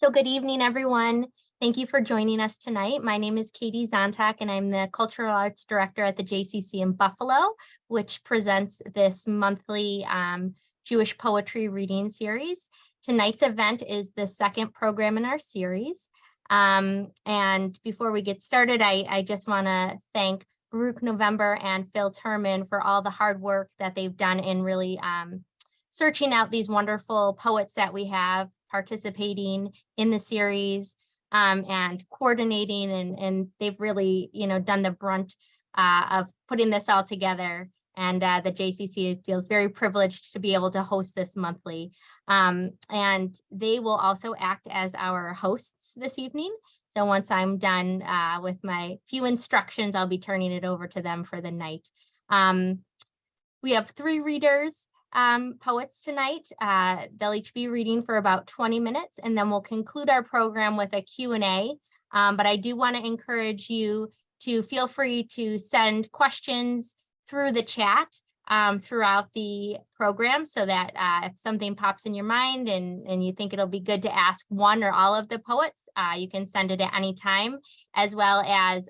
So good evening, everyone. Thank you for joining us tonight. My name is Katie Zontak, and I'm the Cultural Arts Director at the JCC in Buffalo, which presents this monthly Jewish poetry reading series. Tonight's event is the second program in our series. And before we get started, I just want to thank Baruch November and Phil Turman for all the hard work that they've done in really searching out these wonderful poets that we have participating in the series and coordinating, and they've really, done the brunt of putting this all together. And the JCC feels very privileged to be able to host this monthly. And they will also act as our hosts this evening. So once I'm done with my few instructions, I'll be turning it over to them for the night. We have 3 readers, poets tonight. They'll each be reading for about 20 minutes, and then we'll conclude our program with a Q&A. But I do want to encourage you to feel free to send questions through the chat throughout the program, so that if something pops in your mind and you think it'll be good to ask one or all of the poets, you can send it at any time, as well as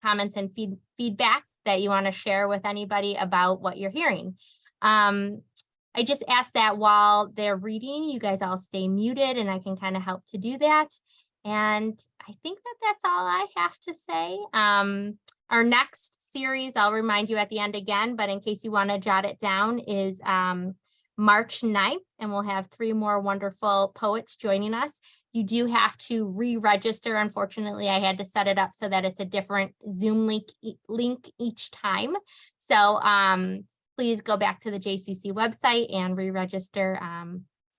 comments and feedback that you want to share with anybody about what you're hearing. I just ask that while they're reading, you guys all stay muted, and I can kind of help to do that. And I think that that's all I have to say. Our next series, I'll remind you at the end again, but in case you want to jot it down, is March 9th, and we'll have 3 more wonderful poets joining us. You do have to re-register. Unfortunately, I had to set it up so that it's a different Zoom link each time. So please go back to the JCC website and re-register.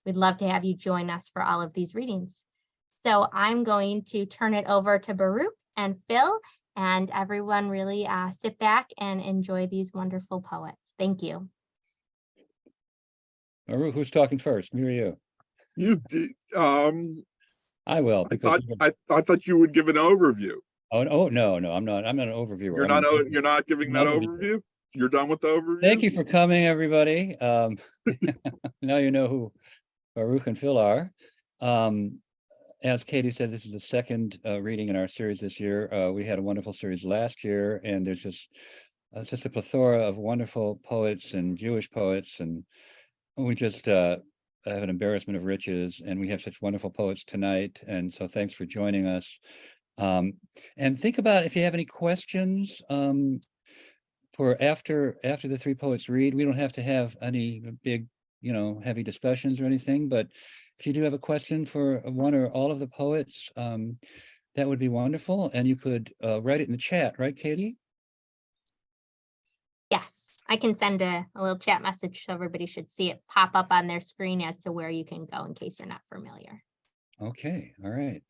We'd love to have you join us for all of these readings. So I'm going to turn it over to Baruch and Phil, and everyone really sit back and enjoy these wonderful poets. Thank you. Baruch, who's talking first, me or you? You did. I will. I thought you would give an overview. Oh no, I'm not. I'm not an overviewer. You're not giving that overview. You're done with the overview. Thank you for coming, everybody. Now you know who Baruch and Phil are. As Katie said, this is the second reading in our series this year. We had a wonderful series last year, and there's just a plethora of wonderful poets and Jewish poets, and we just have an embarrassment of riches, and we have such wonderful poets tonight. And so thanks for joining us. And think about if you have any questions for after the 3 poets read. We don't have to have any big, heavy discussions or anything, but if you do have a question for one or all of the poets, that would be wonderful. And you could write it in the chat, right, Katie? Yes, I can send a little chat message, so everybody should see it pop up on their screen as to where you can go in case you're not familiar. Okay, all right.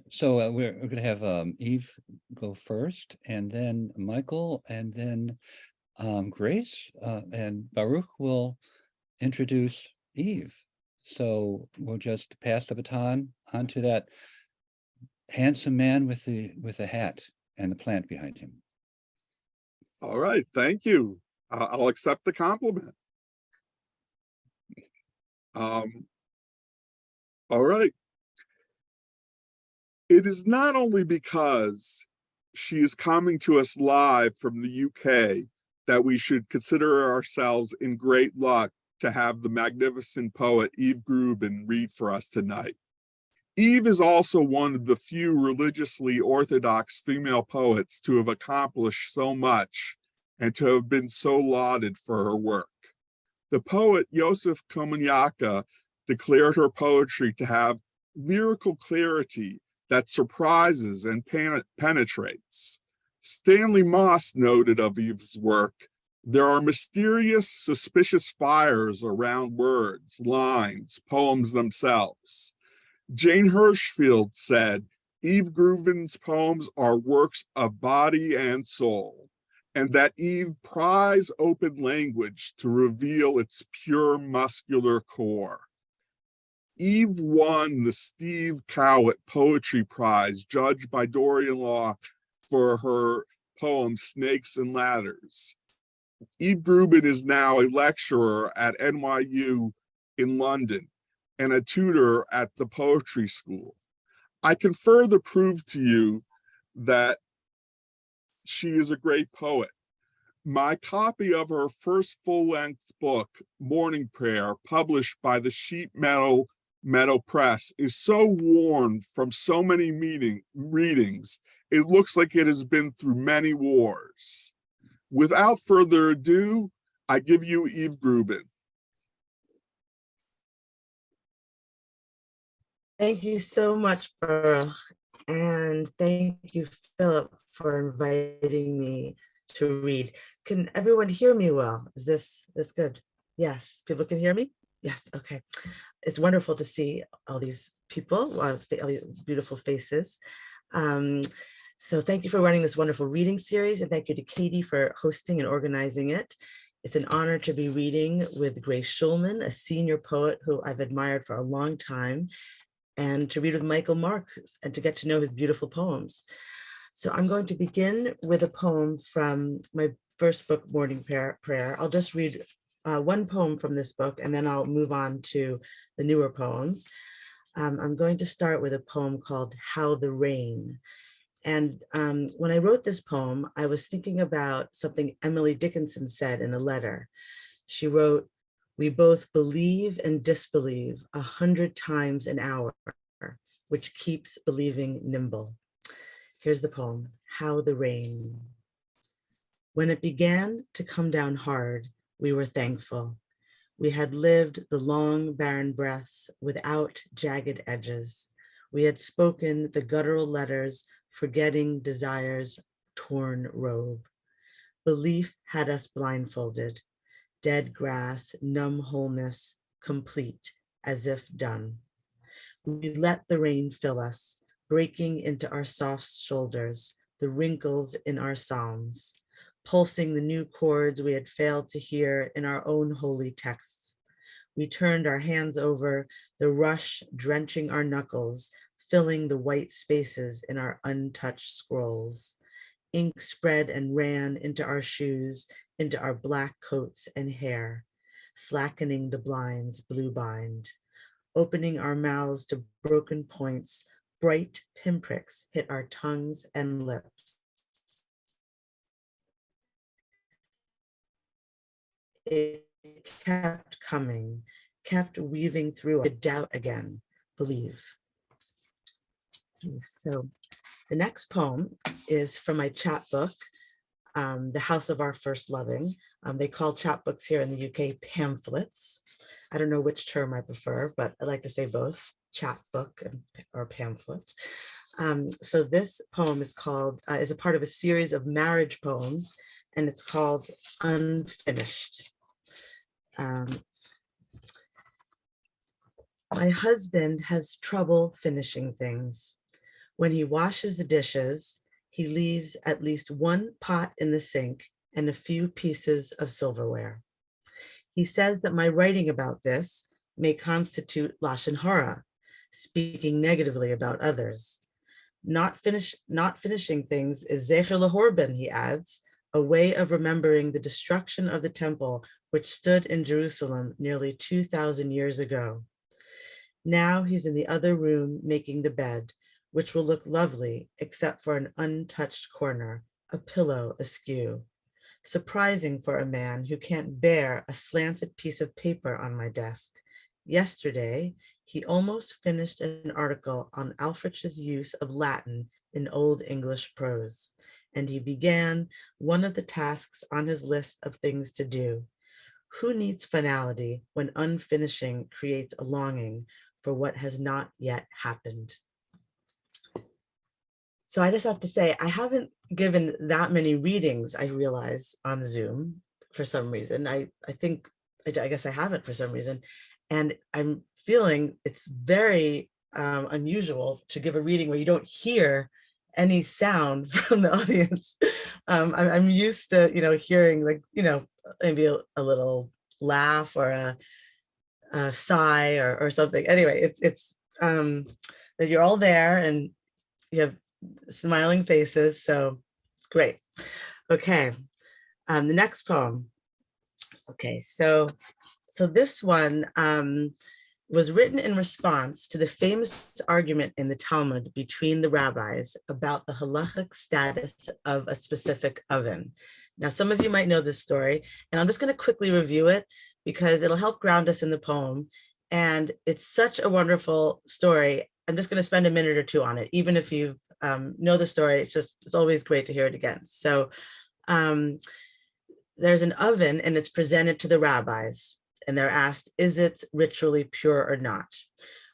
So we're going to have Eve go first, and then Michael, and then Grace, and Baruch will introduce Eve. So we'll just pass the baton on to that handsome man with the hat and the plant behind him. All right, thank you. I'll accept the compliment. All right. It is not only because she is coming to us live from the UK that we should consider ourselves in great luck to have the magnificent poet Eve Grubin read for us tonight. Eve is also one of the few religiously orthodox female poets to have accomplished so much and to have been so lauded for her work. The poet Yosef Komanyaka declared her poetry to have lyrical clarity that surprises and penetrates. Stanley Moss noted of Eve's work, "There are mysterious, suspicious fires around words, lines, poems themselves." Jane Hirschfield said, "Eve Grubin's poems are works of body and soul, and that Eve pries open language to reveal its pure muscular core." Eve won the Steve Cowett Poetry Prize, judged by Dorian Law, for her poem Snakes and Ladders. Eve Grubin is now a lecturer at NYU in London, and a tutor at the poetry school. I can further prove to you that she is a great poet. My copy of her first full-length book, Morning Prayer, published by the Sheet Meadow Press, is so worn from so many readings, it looks like it has been through many wars. Without further ado, I give you Eve Grubin. Thank you so much, Baruch, and thank you, Philip, for inviting me to read. Can everyone hear me well? Is this good? Yes, people can hear me? Yes, okay. It's wonderful to see all these people, all these beautiful faces. So thank you for running this wonderful reading series, and thank you to Katie for hosting and organizing it. It's an honor to be reading with Grace Schulman, a senior poet who I've admired for a long time, and to read with Michael Mark and to get to know his beautiful poems. So I'm going to begin with a poem from my first book, Morning Prayer. I'll just read one poem from this book, and then I'll move on to the newer poems. I'm going to start with a poem called How the Rain. And when I wrote this poem, I was thinking about something Emily Dickinson said in a letter. She wrote, "We both believe and disbelieve 100 times an hour, which keeps believing nimble." Here's the poem, How the Rain. When it began to come down hard, we were thankful. We had lived the long, barren breaths without jagged edges. We had spoken the guttural letters, forgetting desire's torn robe. Belief had us blindfolded, dead grass, numb wholeness, complete, as if done. We let the rain fill us, breaking into our soft shoulders, the wrinkles in our psalms, pulsing the new chords we had failed to hear in our own holy texts. We turned our hands over, the rush drenching our knuckles, filling the white spaces in our untouched scrolls. Ink spread and ran into our shoes, into our black coats and hair, slackening the blind's blue bind. Opening our mouths to broken points, bright pinpricks hit our tongues and lips. It kept coming, kept weaving through doubt again, believe. So the next poem is from my chapbook, The House of Our First Loving. They call chapbooks here in the UK pamphlets. I don't know which term I prefer, but I like to say both, chapbook or pamphlet. So this poem is called, is a part of a series of marriage poems, and it's called Unfinished. My husband has trouble finishing things. When he washes the dishes, he leaves at least one pot in the sink and a few pieces of silverware. He says that my writing about this may constitute lashon hara, speaking negatively about others. Not finishing things is zecher lahorben, he adds, a way of remembering the destruction of the temple which stood in Jerusalem nearly 2,000 years ago. Now he's in the other room making the bed, which will look lovely except for an untouched corner, a pillow askew. Surprising for a man who can't bear a slanted piece of paper on my desk. Yesterday, he almost finished an article on Alfred's use of Latin in Old English prose, and he began one of the tasks on his list of things to do. Who needs finality when unfinishing creates a longing for what has not yet happened? So I just have to say, I haven't given that many readings, I realize, on Zoom for some reason. I guess I haven't for some reason. And I'm feeling it's very unusual to give a reading where you don't hear any sound from the audience. I'm used to, hearing maybe a little laugh or a sigh or something. Anyway, it's that you're all there and you have smiling faces, so great. Okay, the next poem. Okay, so this one, was written in response to the famous argument in the Talmud between the rabbis about the halachic status of a specific oven. Now, some of you might know this story, and I'm just going to quickly review it because it'll help ground us in the poem. And it's such a wonderful story. I'm just going to spend a minute or two on it. Even if you know the story, it's always great to hear it again. So there's an oven and it's presented to the rabbis. And they're asked, is it ritually pure or not?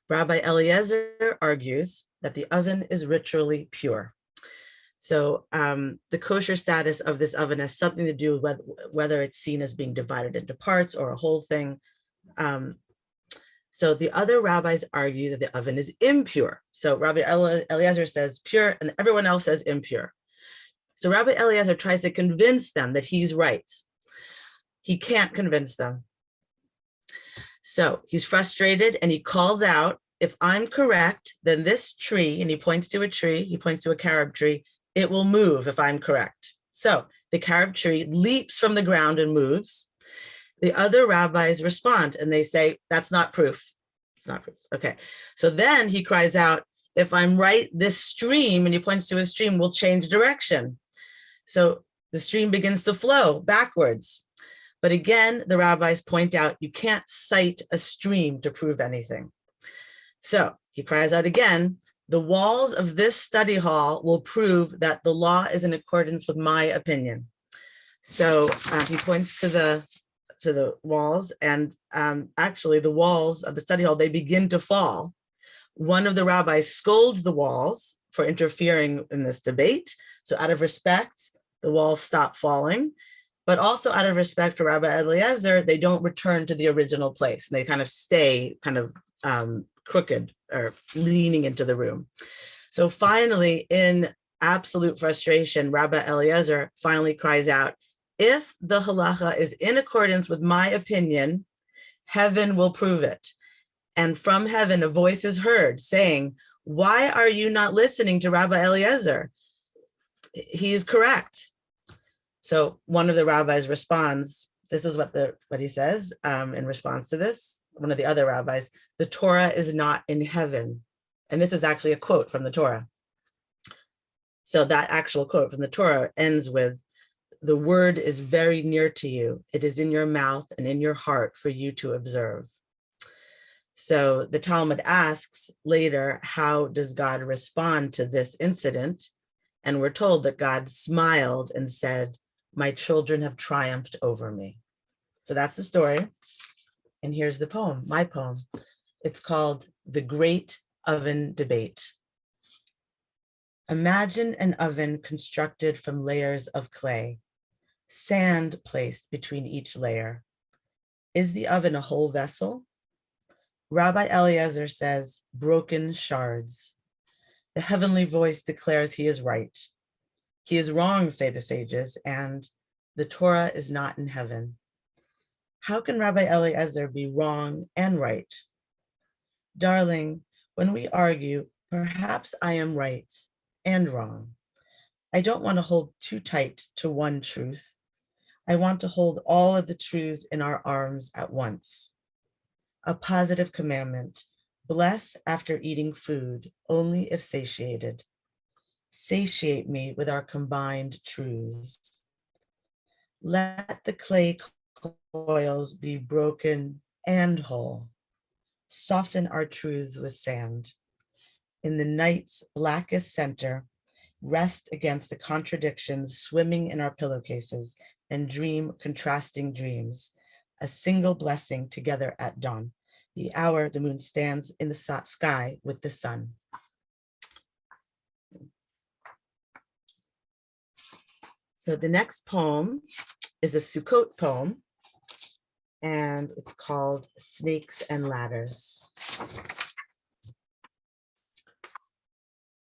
Rabbi Eliezer argues that the oven is ritually pure. So the kosher status of this oven has something to do with whether it's seen as being divided into parts or a whole thing. So the other rabbis argue that the oven is impure. So Rabbi Eliezer says pure and everyone else says impure. So Rabbi Eliezer tries to convince them that he's right. He can't convince them. So he's frustrated and he calls out, if I'm correct, then this tree, and he points to a tree, he points to a carob tree, it will move if I'm correct. So the carob tree leaps from the ground and moves. The other rabbis respond and they say, that's not proof. It's not proof. Okay. So then he cries out, if I'm right, this stream, and he points to a stream, will change direction. So the stream begins to flow backwards. But again, the rabbis point out, you can't cite a stream to prove anything. So he cries out again, the walls of this study hall will prove that the law is in accordance with my opinion. So he points to the walls, and actually the walls of the study hall, they begin to fall. One of the rabbis scolds the walls for interfering in this debate. So out of respect, the walls stop falling. But also out of respect for Rabbi Eliezer, they don't return to the original place. They kind of stay kind of crooked or leaning into the room. So finally, in absolute frustration, Rabbi Eliezer finally cries out, if the halacha is in accordance with my opinion, heaven will prove it. And from heaven, a voice is heard saying, why are you not listening to Rabbi Eliezer? He is correct. So one of the rabbis responds, this is what he says in response to this, one of the other rabbis, the Torah is not in heaven. And this is actually a quote from the Torah. So that actual quote from the Torah ends with, the word is very near to you. It is in your mouth and in your heart for you to observe. So the Talmud asks later, how does God respond to this incident? And we're told that God smiled and said, my children have triumphed over me. So that's the story. And here's the poem, my poem. It's called The Great Oven Debate. Imagine an oven constructed from layers of clay, sand placed between each layer. Is the oven a whole vessel? Rabbi Eliezer says, broken shards. The heavenly voice declares he is right. He is wrong, say the sages, and the Torah is not in heaven. How can Rabbi Eliezer be wrong and right? Darling, when we argue, perhaps I am right and wrong. I don't want to hold too tight to one truth. I want to hold all of the truths in our arms at once. A positive commandment, bless after eating food, only if satiated. Satiate me with our combined truths. Let the clay coils be broken and whole. Soften our truths with sand. In the night's blackest center, rest against the contradictions swimming in our pillowcases and dream contrasting dreams. A single blessing together at dawn. The hour the moon stands in the sky with the sun. So the next poem is a Sukkot poem, and it's called Snakes and Ladders.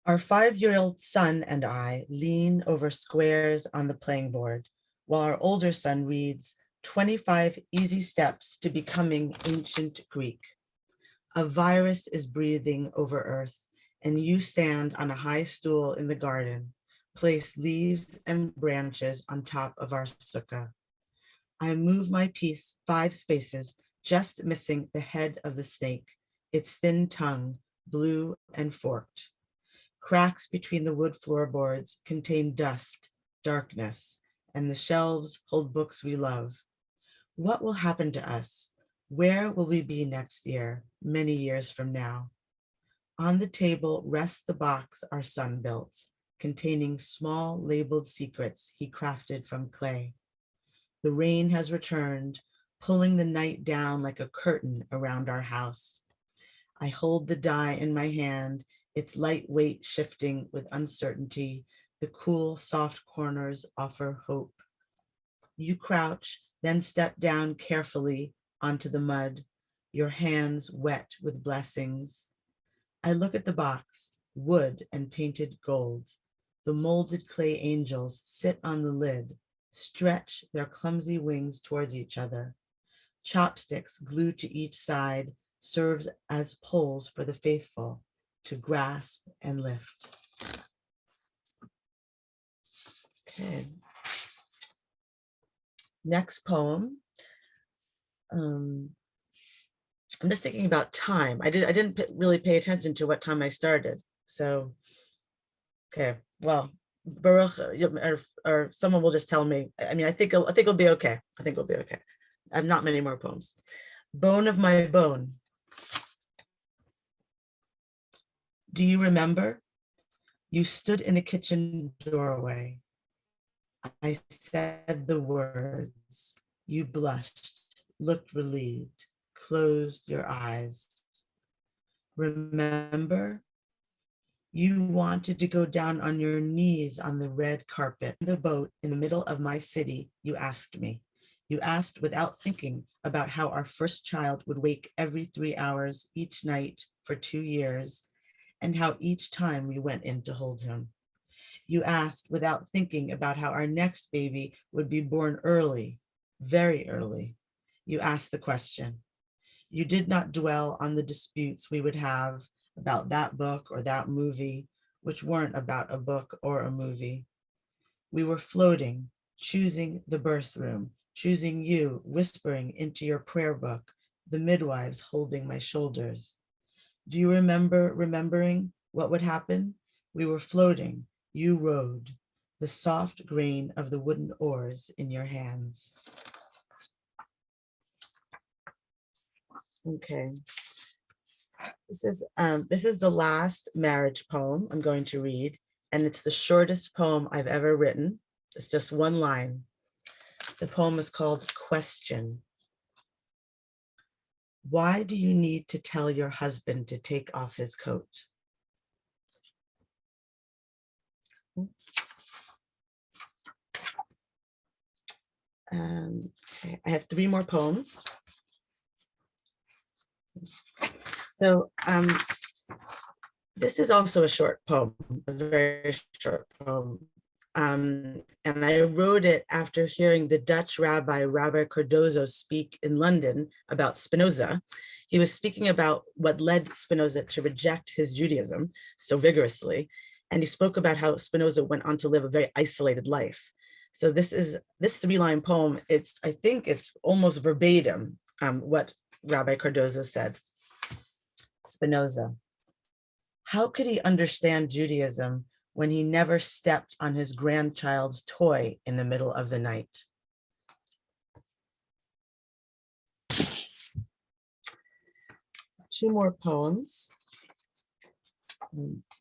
Our 5-year-old son and I lean over squares on the playing board, while our older son reads 25 Easy Steps to Becoming Ancient Greek. A virus is breathing over Earth, and you stand on a high stool in the garden, place leaves and branches on top of our sukkah. I move my piece 5 spaces, just missing the head of the snake, its thin tongue blue and forked. Cracks between the wood floorboards contain dust, darkness, and the shelves hold books we love. What will happen to us? Where will we be next year, many years from now? On the table rests the box our son built, containing small labeled secrets he crafted from clay. The rain has returned, pulling the night down like a curtain around our house. I hold the die in my hand, its light weight shifting with uncertainty. The cool, soft corners offer hope. You crouch, then step down carefully onto the mud, your hands wet with blessings. I look at the box, wood and painted gold. The molded clay angels sit on the lid, stretch their clumsy wings towards each other. Chopsticks glued to each side serves as poles for the faithful to grasp and lift. Okay. Next poem. I'm just thinking about time. I didn't really pay attention to what time I started. So, okay, well, Baruch or someone will just tell me. I mean, I think it'll be okay. I think it'll be okay. I have not many more poems. Bone of my bone. Do you remember? You stood in the kitchen doorway. I said the words. You blushed, looked relieved, closed your eyes. Remember? You wanted to go down on your knees on the red carpet. In the boat in the middle of my city, you asked me. You asked without thinking about how our first child would wake every 3 hours each night for 2 years, and how each time we went in to hold him. You asked without thinking about how our next baby would be born early, very early. You asked the question. You did not dwell on the disputes we would have about that book or that movie, which weren't about a book or a movie. We were floating, choosing the birth room, choosing you, whispering into your prayer book, the midwives holding my shoulders. Do you remember remembering what would happen? We were floating, you rowed, the soft grain of the wooden oars in your hands. Okay. This is the last marriage poem I'm going to read, and it's the shortest poem I've ever written. It's just one line. The poem is called Question. Why do you need to tell your husband to take off his coat? Okay, I have 3 more poems. So this is also a short poem, a very short poem. And I wrote it after hearing the Dutch Rabbi Cardozo speak in London about Spinoza. He was speaking about what led Spinoza to reject his Judaism so vigorously. And he spoke about how Spinoza went on to live a very isolated life. So this 3-line poem, I think it's almost verbatim what Rabbi Cardozo said. Spinoza. How could he understand Judaism when he never stepped on his grandchild's toy in the middle of the night? Two more poems.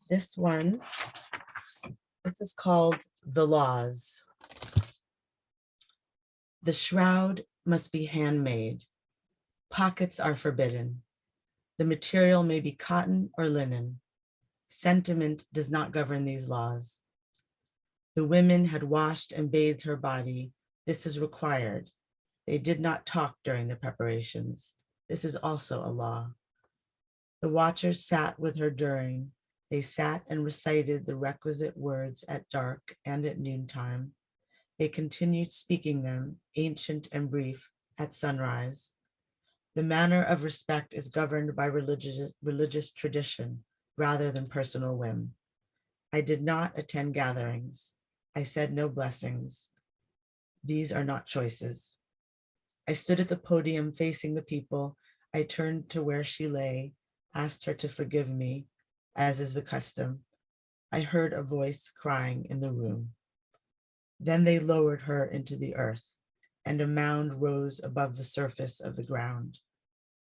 This is called The Laws. The shroud must be handmade. Pockets are forbidden. The material may be cotton or linen. Sentiment does not govern these laws. The women had washed and bathed her body. This is required. They did not talk during the preparations. This is also a law. The watchers sat with her during. They sat and recited the requisite words at dark and at noontime. They continued speaking them, ancient and brief, at sunrise. The manner of respect is governed by religious tradition rather than personal whim. I did not attend gatherings. I said no blessings. These are not choices. I stood at the podium facing the people. I turned to where she lay. asked her to forgive me, as is the custom, I heard a voice crying in the room. Then they lowered her into the earth, and a mound rose above the surface of the ground.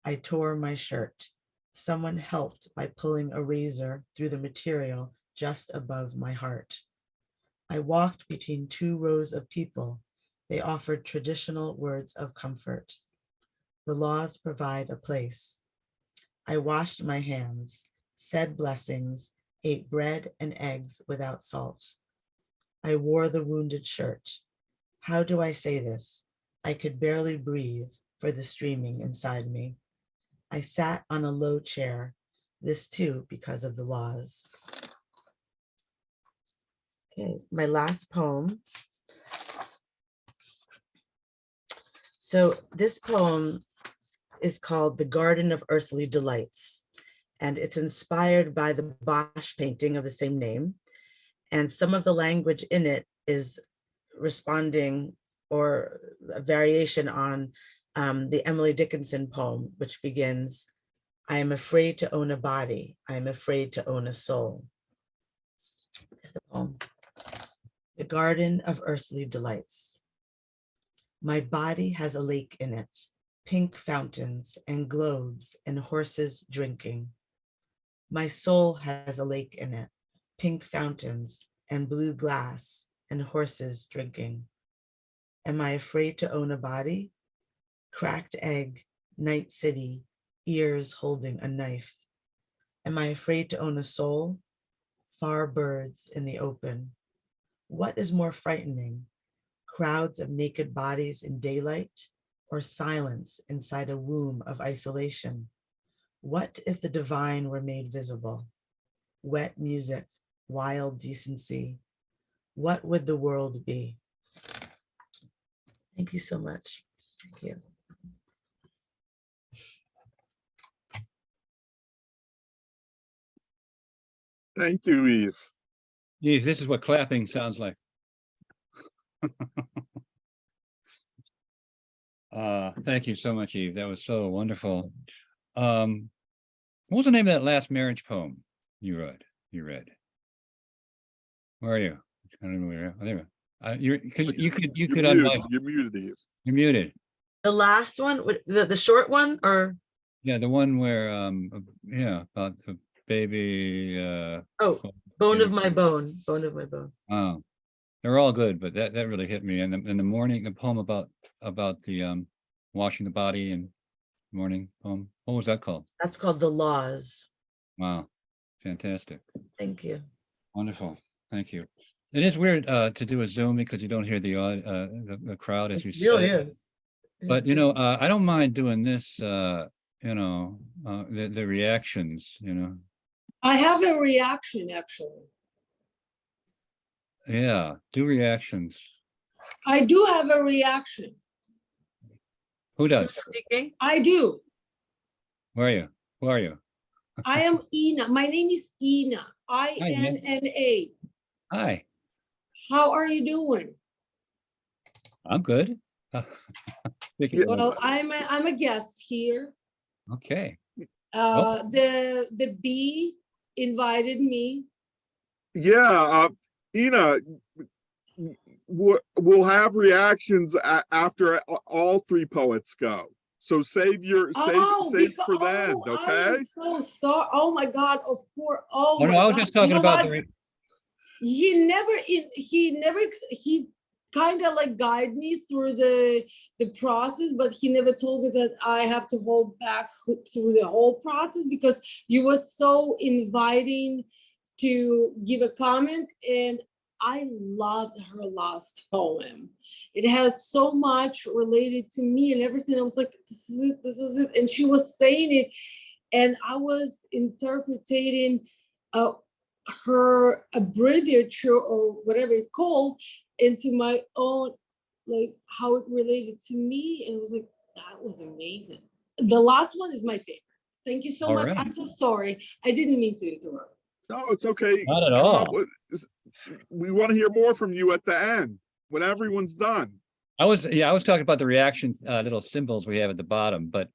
I tore my shirt. Someone helped by pulling a razor through the material just above my heart. I walked between two rows of people. They offered traditional words of comfort. The laws provide a place. I washed my hands, said blessings, ate bread and eggs without salt. I wore the wounded shirt. How do I say this? I could barely breathe for the streaming inside me. I sat on a low chair, this too because of the laws. Okay, my last poem. So this poem is called The Garden of Earthly Delights, and it's inspired by the Bosch painting of the same name. And some of the language in it is responding or a variation on the Emily Dickinson poem, which begins, I am afraid to own a body. I am afraid to own a soul. Here's the poem. The Garden of Earthly Delights. My body has a lake in it, pink fountains and globes and horses drinking. My soul has a lake in it, pink fountains and blue glass and horses drinking. Am I afraid to own a body? Cracked egg, night city, ears holding a knife. Am I afraid to own a soul? Far birds in the open. What is more frightening? Crowds of naked bodies in daylight or silence inside a womb of isolation? What if the divine were made visible? Wet music, wild decency. What would the world be? Thank you so much. Thank you. Thank you, Eve. Geez, this is what clapping sounds like. Thank you so much, Eve. That was so wonderful. What was the name of that last marriage poem you read? Where are you? I don't know where. Oh, there. You could You're unmic. muted. You're muted, Eve. You're muted. The last one, the short one, or? Yeah, the one where yeah, about the baby. Oh, bone of my bone, bone of my bone. Oh, they're all good, but that really hit me. And in the morning, the poem about the washing the body and morning poem. What was that called? That's called The Laws. Wow, fantastic. Thank you. Wonderful. Thank you. It is weird to do a Zoom because you don't hear the crowd as you It really said. is. But you know, I don't mind doing this. You know, the reactions. You know. I have a reaction actually. Yeah, do reactions. I do have a reaction. Who Who's does? speaking? I do. Where are you? Who are you? I am Ina. My name is Ina. I-N-N-A. Hi, How are you doing? I'm good. Speaking Yeah. of- Well, I'm a guest here. okay. The bee invited me. Yeah, Ina, we'll have reactions after all three poets go. So save for then, okay? I'm so sorry. Oh my God, of course. Oh Oh my no, I was God. just talking You know about what? He kind of like guided me through the process, but he never told me that I have to hold back through the whole process because you were so inviting to give a comment, and I loved her last poem. It has so much related to me and everything. I was like, this is it. And she was saying it, and I was interpreting her abbreviature or whatever it's called into my own, like how it related to me. And it was like, that was amazing. The last one is my favorite. Thank you so All much. right. I'm so sorry. I didn't mean to interrupt. No, it's okay. Not at Come up all. we want to hear more from you at the end when everyone's done. I was talking about the reaction little symbols we have at the bottom, but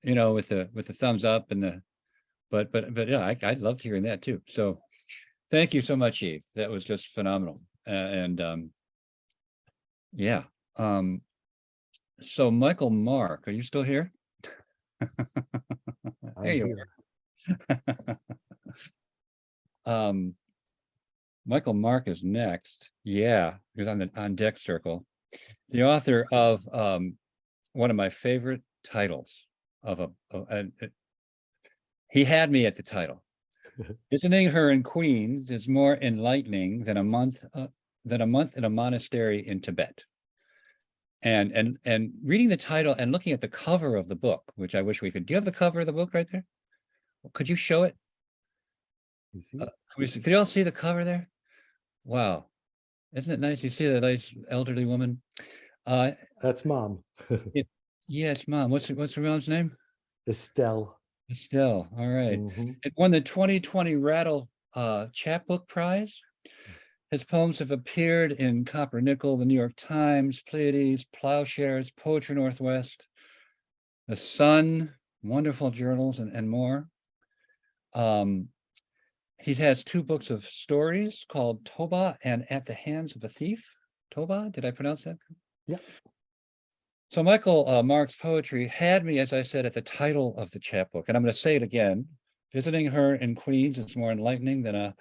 you know, with the thumbs up and But yeah, I loved hearing that too. So thank you so much, Eve. That was just phenomenal. Yeah. So Michael Mark, are you still here? There I'm you here. are. Michael Mark is next. Yeah, he's on deck circle. The author of one of my favorite titles he had me at the title. Visiting her in Queens is more enlightening than a month in a monastery in Tibet. And reading the title and looking at the cover of the book, which I wish we could. Do you have the cover of the book right there? Could you show it? You see? Could you all see the cover there? Wow. Isn't it nice? You see that nice elderly woman? That's Mom. Yes, Mom. What's her mom's name? Estelle. Estelle. All right. Mhm. It won the 2020 Rattle Chapbook Prize. His poems have appeared in Copper Nickel, the New York Times, Pleiades, Plowshares, Poetry Northwest, The Sun, wonderful journals, and more. He has 2 books of stories called Toba and At the Hands of a Thief. Toba, did I pronounce that? Yeah. So Michael Mark's poetry had me, as I said, at the title of the chapbook, and I'm going to say it again. Visiting her in Queens is more enlightening than a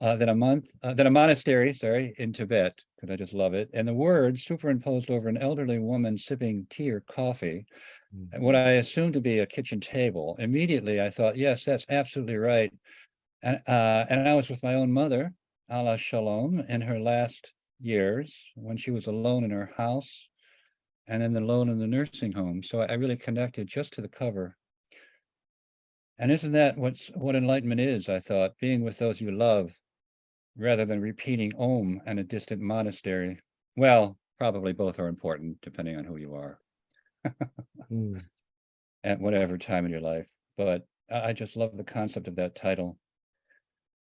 than a monastery, in Tibet, because I just love it. And the words superimposed over an elderly woman sipping tea or coffee, Mhm. what I assumed to be a kitchen table. Immediately, I thought, yes, that's absolutely right. And I was with my own mother, Allah Shalom, in her last years when she was alone in her house and then alone in the nursing home. So I really connected just to the cover. And isn't that what enlightenment is? I thought, being with those you love rather than repeating Om in a distant monastery. Well, probably both are important depending on who you are Mm. at whatever time in your life. But I just love the concept of that title.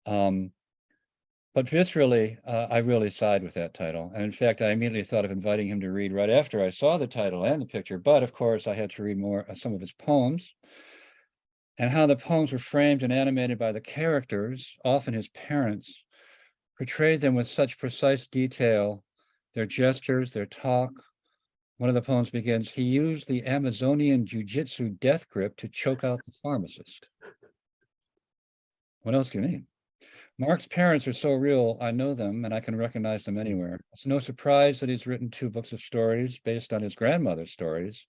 But viscerally, I really side with that title. And in fact, I immediately thought of inviting him to read right after I saw the title and the picture. But of course, I had to read more some of his poems and how the poems were framed and animated by the characters, often his parents, portrayed them with such precise detail, their gestures, their talk. One of the poems begins, he used the Amazonian jiu-jitsu death grip to choke out the pharmacist. What else do you need? Mark's parents are so real, I know them and I can recognize them anywhere. It's no surprise that he's written 2 books of stories based on his grandmother's stories,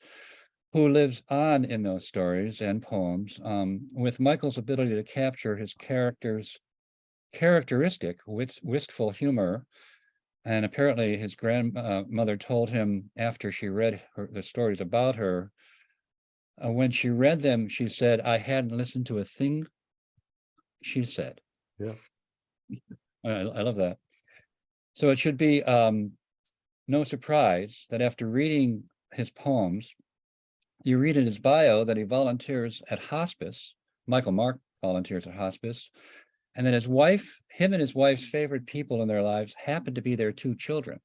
who lives on in those stories and poems, with Michael's ability to capture his characters' characteristic wistful humor. And apparently his grandmother told him after she read the stories about her, when she read them, she said, I hadn't listened to a thing she said. Yeah. I love that. So it should be no surprise that after reading his poems, you read in his bio that he volunteers at hospice. Michael Mark volunteers at hospice. And then him and his wife's favorite people in their lives happen to be their 2 children,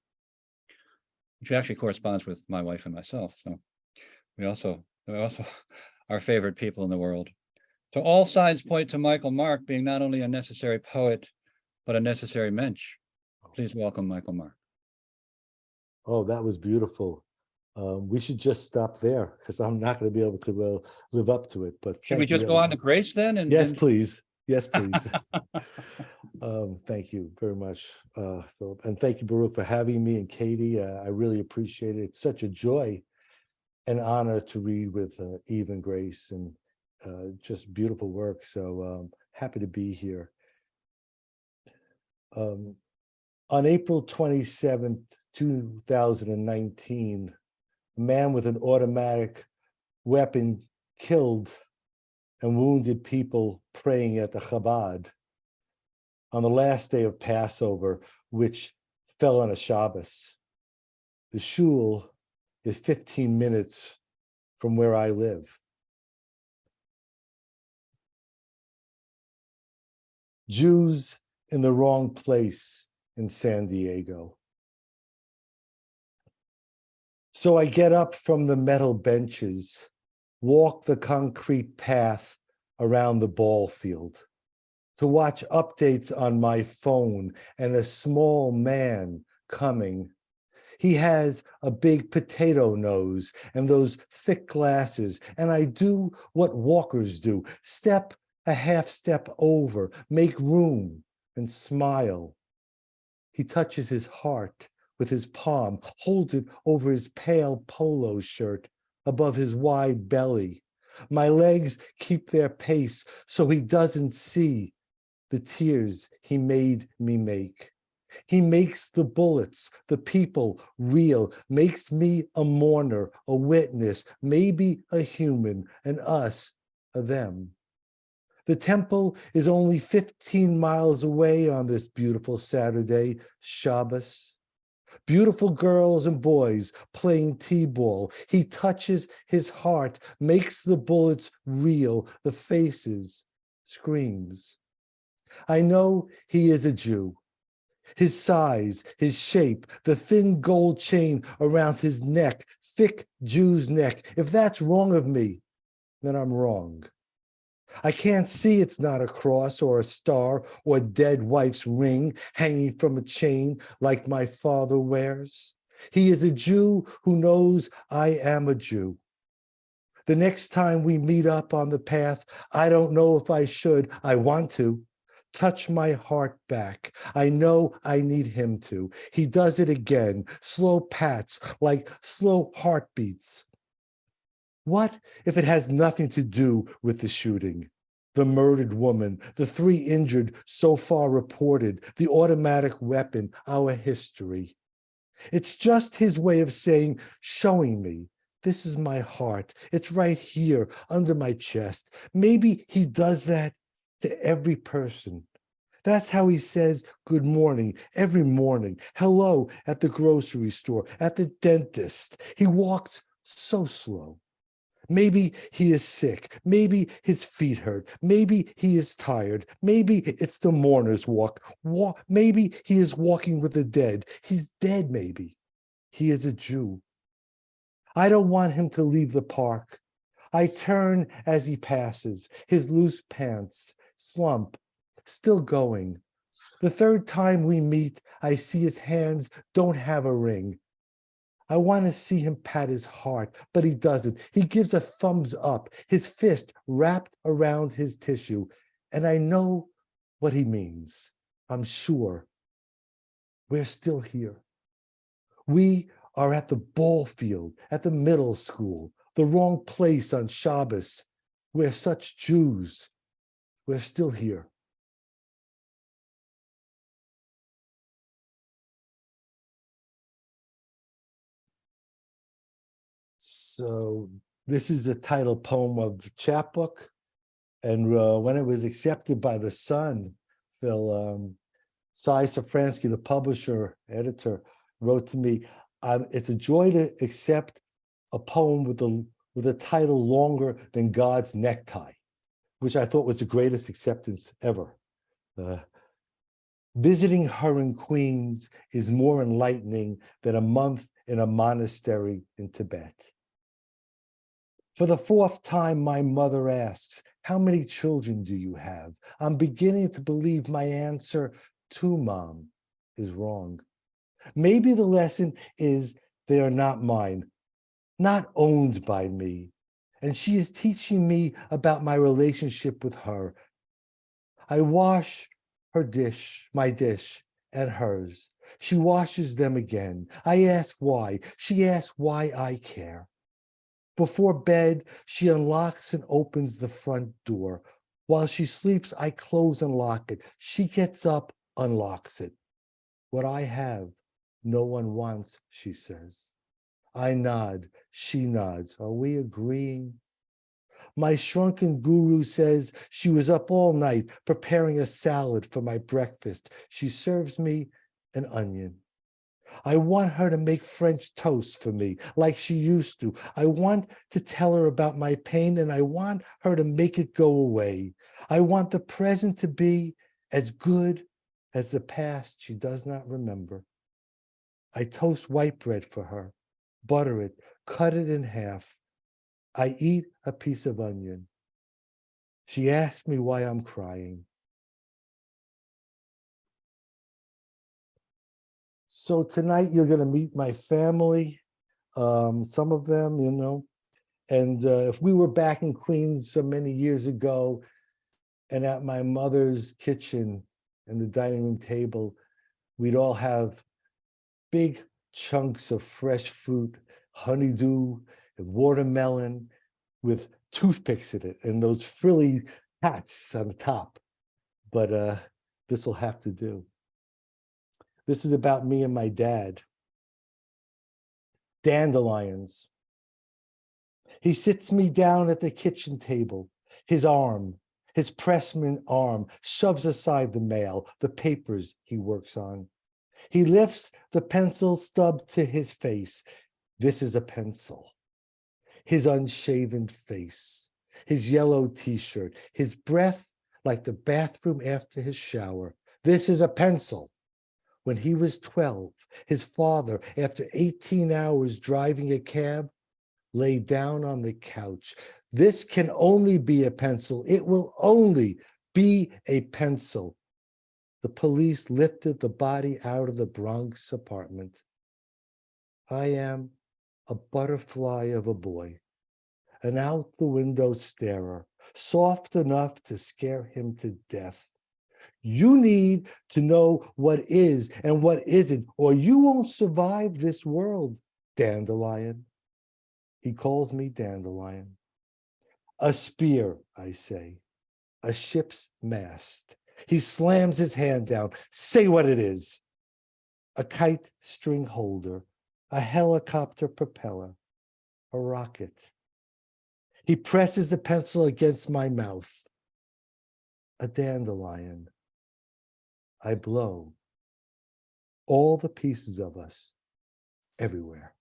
which actually corresponds with my wife and myself. So we also are favorite people in the world. So all signs point to Michael Mark being not only a necessary poet, but a necessary mensch. Please welcome Michael Mark. Oh, that was beautiful. We should just stop there because I'm not going to be able to live up to it. But Should we just go on to Grace then? Yes, please. Yes, please. Thank you very much, Philip. And thank you, Baruch, for having me and Katie. I really appreciate it. It's such a joy and honor to read with Eve and Grace, and just beautiful work. So happy to be here. On April 27th, 2019, a man with an automatic weapon killed and wounded people praying at the Chabad on the last day of Passover, which fell on a Shabbos. The shul is 15 minutes from where I live. Jews in the wrong place in San Diego. So I get up from the metal benches, walk the concrete path around the ball field, to watch updates on my phone and a small man coming. He has a big potato nose and those thick glasses, and I do what walkers do, step a half step over, make room, and smile. He touches his heart with his palm, holds it over his pale polo shirt, above his wide belly. My legs keep their pace so he doesn't see the tears he made me make. He makes the bullets, the people real, makes me a mourner, a witness, maybe a human, and us a them. The temple is only 15 miles away on this beautiful Saturday, Shabbos. Beautiful girls and boys playing t-ball. He touches his heart, makes the bullets real, the faces, screams. I know he is a Jew. His size, his shape, the thin gold chain around his neck, thick Jew's neck. If that's wrong of me, then I'm wrong. I can't see it's not a cross or a star or a dead wife's ring hanging from a chain like my father wears. He is a Jew who knows I am a Jew. The next time we meet up on the path, I don't know if I should, I want to. Touch my heart back. I know I need him to. He does it again, slow pats, like slow heartbeats. What if it has nothing to do with the shooting? The murdered woman, the 3 injured so far reported, the automatic weapon, our history. It's just his way of saying, showing me, this is my heart. It's right here under my chest. Maybe he does that to every person. That's how he says good morning every morning, hello at the grocery store, at the dentist. He walks so slow. Maybe he is sick. Maybe his feet hurt. Maybe he is tired. Maybe it's the mourner's walk. Maybe he is walking with the dead. He's dead, maybe. He is a Jew. I don't want him to leave the park. I turn as he passes, his loose pants, slump, still going. The 3rd time we meet, I see his hands don't have a ring. I want to see him pat his heart, but he doesn't. He gives a thumbs up, his fist wrapped around his tissue, and I know what he means. I'm sure. We're still here. We are at the ball field, at the middle school, the wrong place on Shabbos. We're such Jews. We're still here. So this is the title poem of the chapbook. And when it was accepted by the Sun, Phil, Cy Safransky, the publisher, editor, wrote to me, it's a joy to accept a poem with a title longer than God's necktie, which I thought was the greatest acceptance ever. Visiting her in Queens is more enlightening than a month in a monastery in Tibet. For the 4th time, my mother asks, how many children do you have? I'm beginning to believe my answer to Mom is wrong. Maybe the lesson is they are not mine, not owned by me. And she is teaching me about my relationship with her. I wash her dish, my dish, and hers. She washes them again. I ask why. She asks why I care. Before bed, she unlocks and opens the front door. While she sleeps, I close and lock it. She gets up, unlocks it. What I have, no one wants, she says. I nod, she nods. Are we agreeing? My shrunken guru says she was up all night preparing a salad for my breakfast. She serves me an onion. I want her to make French toast for me like she used to. I want to tell her about my pain, and I want her to make it go away. I want the present to be as good as the past she does not remember. I toast white bread for her, butter it, cut it in half. I eat a piece of onion. She asked me why I'm crying. So tonight you're going to meet my family, some of them, and if we were back in Queens so many years ago and at my mother's kitchen and the dining room table, we'd all have big chunks of fresh fruit, honeydew and watermelon with toothpicks in it and those frilly hats on the top. But this will have to do. This is about me and my dad. Dandelions. He sits me down at the kitchen table. His pressman arm, shoves aside the mail, the papers he works on. He lifts the pencil stub to his face. This is a pencil. His unshaven face, his yellow t-shirt, his breath like the bathroom after his shower. This is a pencil. When he was 12, his father, after 18 hours driving a cab, lay down on the couch. This can only be a pencil. It will only be a pencil. The police lifted the body out of the Bronx apartment. I am a butterfly of a boy, an out the window starer, soft enough to scare him to death. You need to know what is and what isn't, or you won't survive this world, Dandelion. He calls me Dandelion. A spear, I say, a ship's mast. He slams his hand down. Say what it is. A kite string holder, a helicopter propeller, a rocket. He presses the pencil against my mouth. A dandelion. I blow. All the pieces of us everywhere.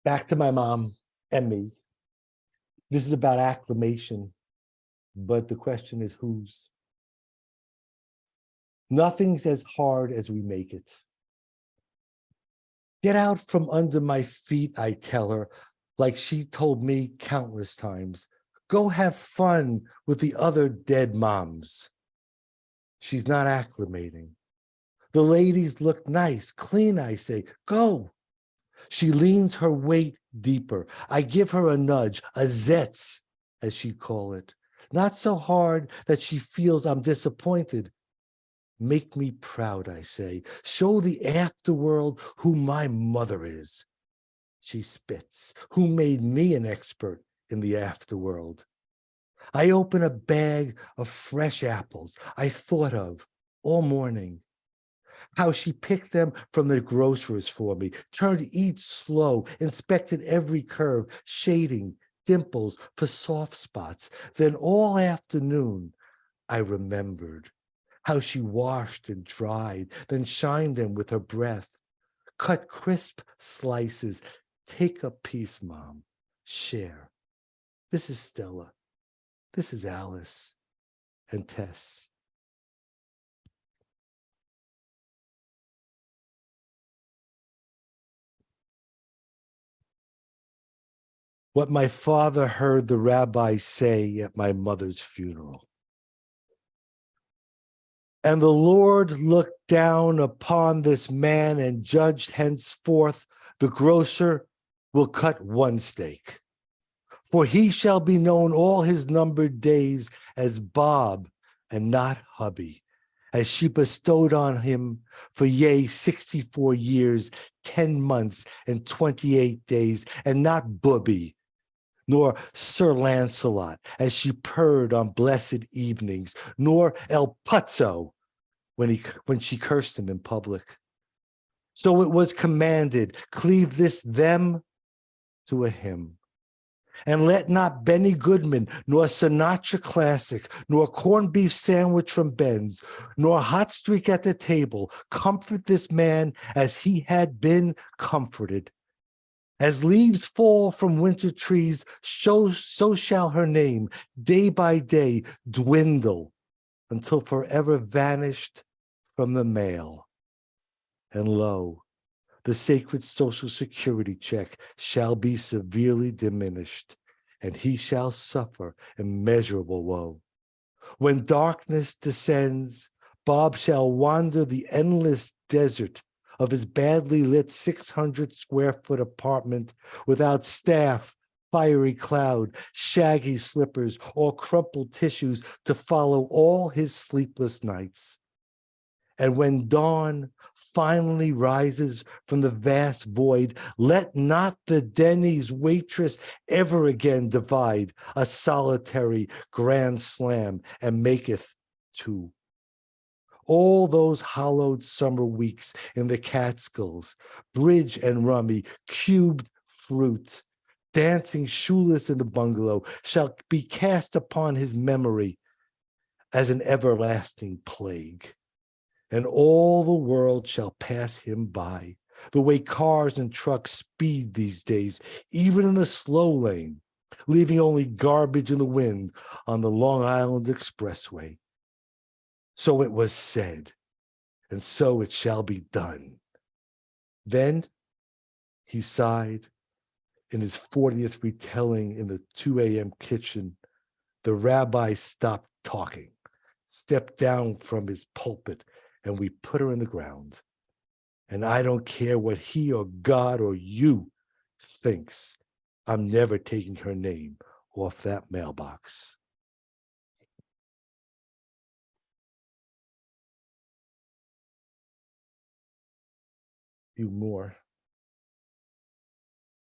Back to my mom and me. This is about acclamation, but the question is whose? Nothing's as hard as we make it. Get out from under my feet, I tell her, like she told me countless times. Go have fun with the other dead moms. She's not acclimating. The ladies look nice, clean, I say. Go. She leans her weight deeper. I give her a nudge, a zetz, as she call it. Not so hard that she feels I'm disappointed. Make me proud, I say. Show the afterworld who my mother is. She spits. Who made me an expert in the afterworld? I open a bag of fresh apples I thought of all morning. How she picked them from the grocer's for me, turned each slow, inspected every curve, shading, dimples for soft spots. Then all afternoon, I remembered how she washed and dried, then shined them with her breath. Cut crisp slices. Take a piece, Mom. Share. This is Stella. This is Alice and Tess. What my father heard the rabbi say at my mother's funeral. And the Lord looked down upon this man and judged henceforth the grocer will cut one steak. For he shall be known all his numbered days as Bob and not hubby, as she bestowed on him for 64 years, 10 months, and 28 days, and not Booby, nor Sir Lancelot, as she purred on blessed evenings, nor El Puzzo, when she cursed him in public. So it was commanded, cleave this them to a hymn. And let not Benny Goodman, nor Sinatra Classic, nor corned beef sandwich from Ben's, nor hot streak at the table comfort this man as he had been comforted. As leaves fall from winter trees, so shall her name day by day dwindle until forever vanished from the mail. And lo, the sacred Social Security check shall be severely diminished, and he shall suffer immeasurable woe. When darkness descends, Bob shall wander the endless desert of his badly lit 600 square foot apartment without staff, fiery cloud, shaggy slippers, or crumpled tissues to follow all his sleepless nights. And when dawn finally rises from the vast void, let not the Denny's waitress ever again divide a solitary grand slam and maketh two. All those hollowed summer weeks in the Catskills, bridge and rummy, cubed fruit, dancing shoeless in the bungalow, shall be cast upon his memory as an everlasting plague. And all the world shall pass him by, the way cars and trucks speed these days, even in the slow lane, leaving only garbage in the wind on the Long Island Expressway. So it was said, and so it shall be done. Then he sighed in his 40th retelling in the 2 a.m. kitchen. The rabbi stopped talking, stepped down from his pulpit, and we put her in the ground. And I don't care what he or God or you thinks. I'm never taking her name off that mailbox. Few more.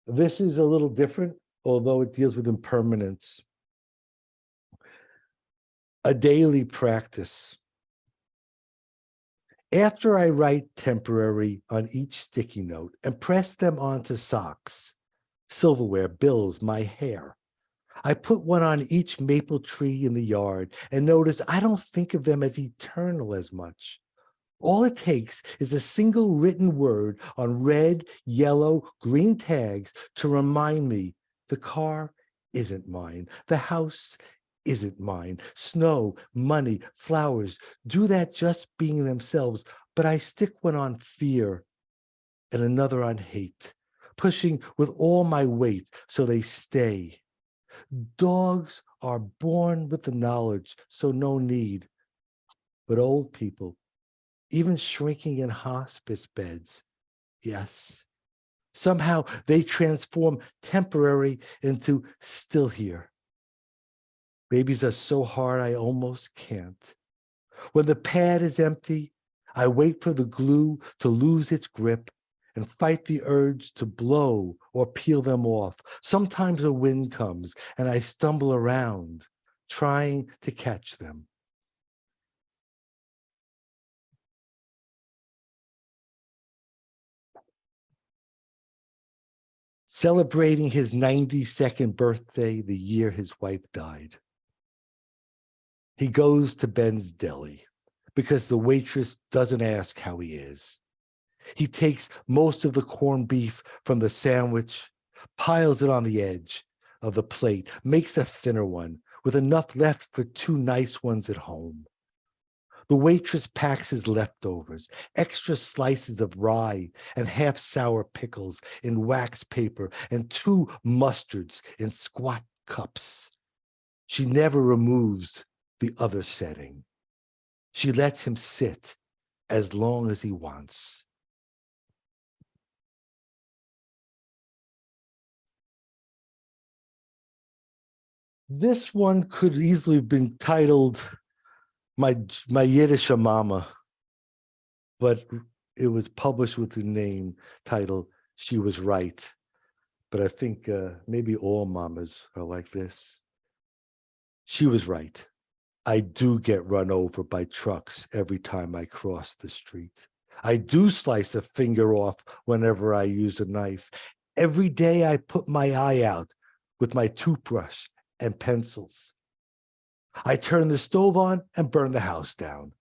This is a little different, although it deals with impermanence. A daily practice. After I write temporary on each sticky note and press them onto socks, silverware, bills, my hair, I put one on each maple tree in the yard and notice I don't think of them as eternal as much. All it takes is a single written word on red, yellow, green tags to remind me the car isn't mine, the house isn't mine, snow, money, flowers, do that just being themselves, but I stick one on fear and another on hate, pushing with all my weight so they stay. Dogs are born with the knowledge, so no need. But old people, even shrinking in hospice beds, yes, somehow they transform temporary into still here. Babies are so hard I almost can't. When the pad is empty, I wait for the glue to lose its grip and fight the urge to blow or peel them off. Sometimes a wind comes and I stumble around, trying to catch them. Celebrating his 92nd birthday the year his wife died. He goes to Ben's Deli because the waitress doesn't ask how he is. He takes most of the corned beef from the sandwich, piles it on the edge of the plate, makes a thinner one with enough left for 2 nice ones at home. The waitress packs his leftovers, extra slices of rye and half sour pickles in wax paper and 2 mustards in squat cups. She never removes the other setting. She lets him sit as long as he wants. This one could easily have been titled My Yiddish Mama, but it was published with the name title She Was Right. But I think maybe all mamas are like this. She was right. I do get run over by trucks every time I cross the street. I do slice a finger off whenever I use a knife. Every day I put my eye out with my toothbrush and pencils. I turn the stove on and burn the house down.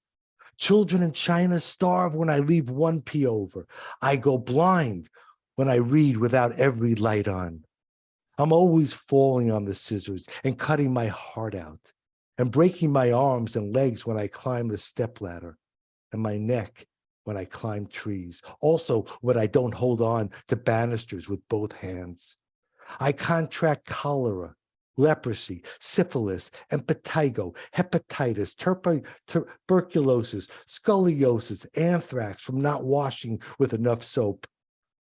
Children in China starve when I leave one pea over. I go blind when I read without every light on. I'm always falling on the scissors and cutting my heart out and breaking my arms and legs when I climb the stepladder and my neck when I climb trees. Also, when I don't hold on to banisters with both hands. I contract cholera, leprosy, syphilis, impetigo, hepatitis, tuberculosis, scoliosis, anthrax from not washing with enough soap.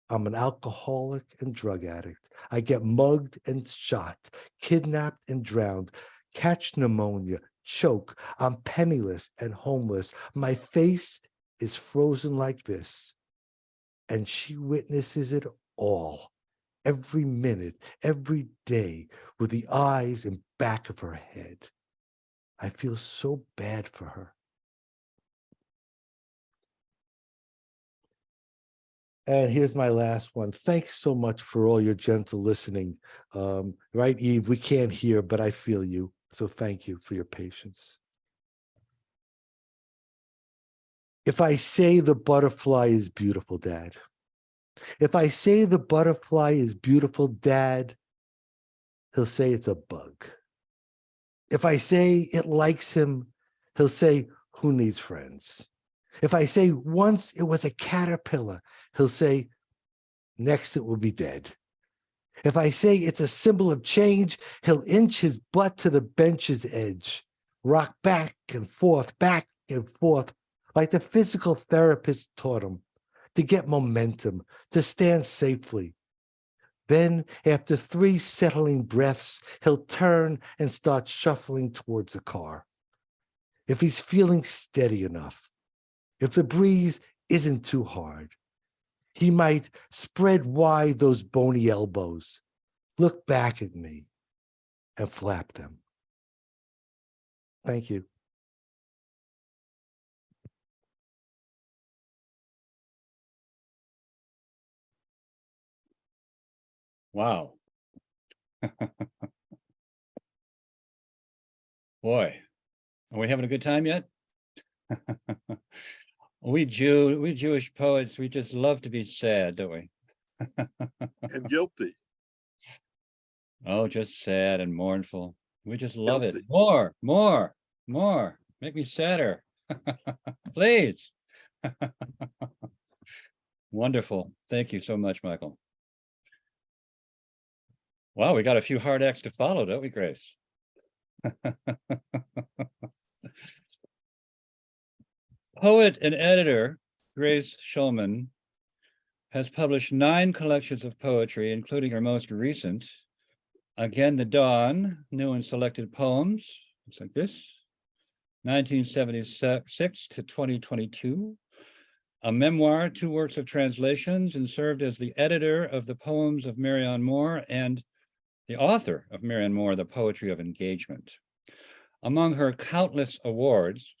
I'm an alcoholic and drug addict. I get mugged and shot, kidnapped and drowned, catch pneumonia, choke. I'm penniless and homeless. My face is frozen like this. And she witnesses it all, every minute, every day, with the eyes and back of her head. I feel so bad for her. And here's my last one. Thanks so much for all your gentle listening. Right, Eve? We can't hear, but I feel you. So thank you for your patience. If I say the butterfly is beautiful, Dad. If I say the butterfly is beautiful, Dad, he'll say it's a bug. If I say it likes him, he'll say, who needs friends? If I say once it was a caterpillar, he'll say, next it will be dead. If I say it's a symbol of change, he'll inch his butt to the bench's edge, rock back and forth, like the physical therapist taught him, to get momentum, to stand safely. Then, after 3 settling breaths, he'll turn and start shuffling towards the car. If he's feeling steady enough, if the breeze isn't too hard, he might spread wide those bony elbows, look back at me, and flap them. Thank you. Wow. Boy, are we having a good time yet? We Jewish poets, we just love to be sad, don't we? And guilty. Oh, just sad and mournful. We just love it. Guilty. More. Make me sadder. Please. Wonderful. Thank you so much, Michael. Wow, we got a few hard acts to follow, don't we, Grace? Poet and editor Grace Schulman has published 9 collections of poetry, including her most recent, Again the Dawn, New and Selected Poems. Looks like this, 1976 to 2022. A memoir, 2 works of translations, and served as the editor of the poems of Marianne Moore and the author of Marianne Moore, The Poetry of Engagement. Among her countless awards,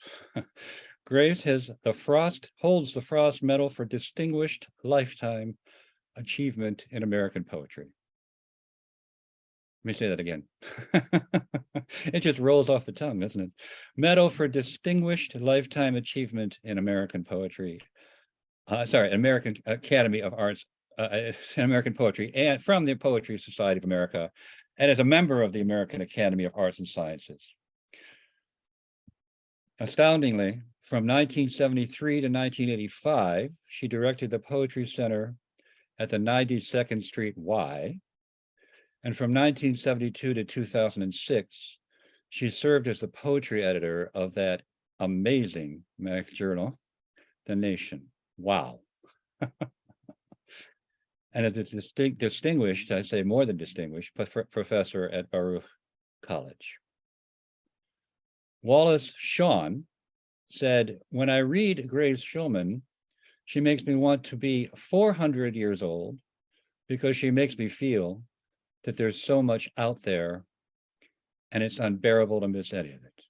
Grace holds the Frost Medal for Distinguished Lifetime Achievement in American Poetry. Let me say that again. It just rolls off the tongue, doesn't it? Medal for Distinguished Lifetime Achievement in American Poetry. American Academy of Arts in American Poetry, and from the Poetry Society of America, and as a member of the American Academy of Arts and Sciences. Astoundingly, from 1973 to 1985, she directed the Poetry Center at the 92nd Street Y. And from 1972 to 2006, she served as the poetry editor of that amazing mag journal, The Nation. Wow. And as a distinguished, I'd say more than distinguished, professor at Baruch College. Wallace Shawn said, when I read Grace Schulman, she makes me want to be 400 years old because she makes me feel that there's so much out there and it's unbearable to miss any of it.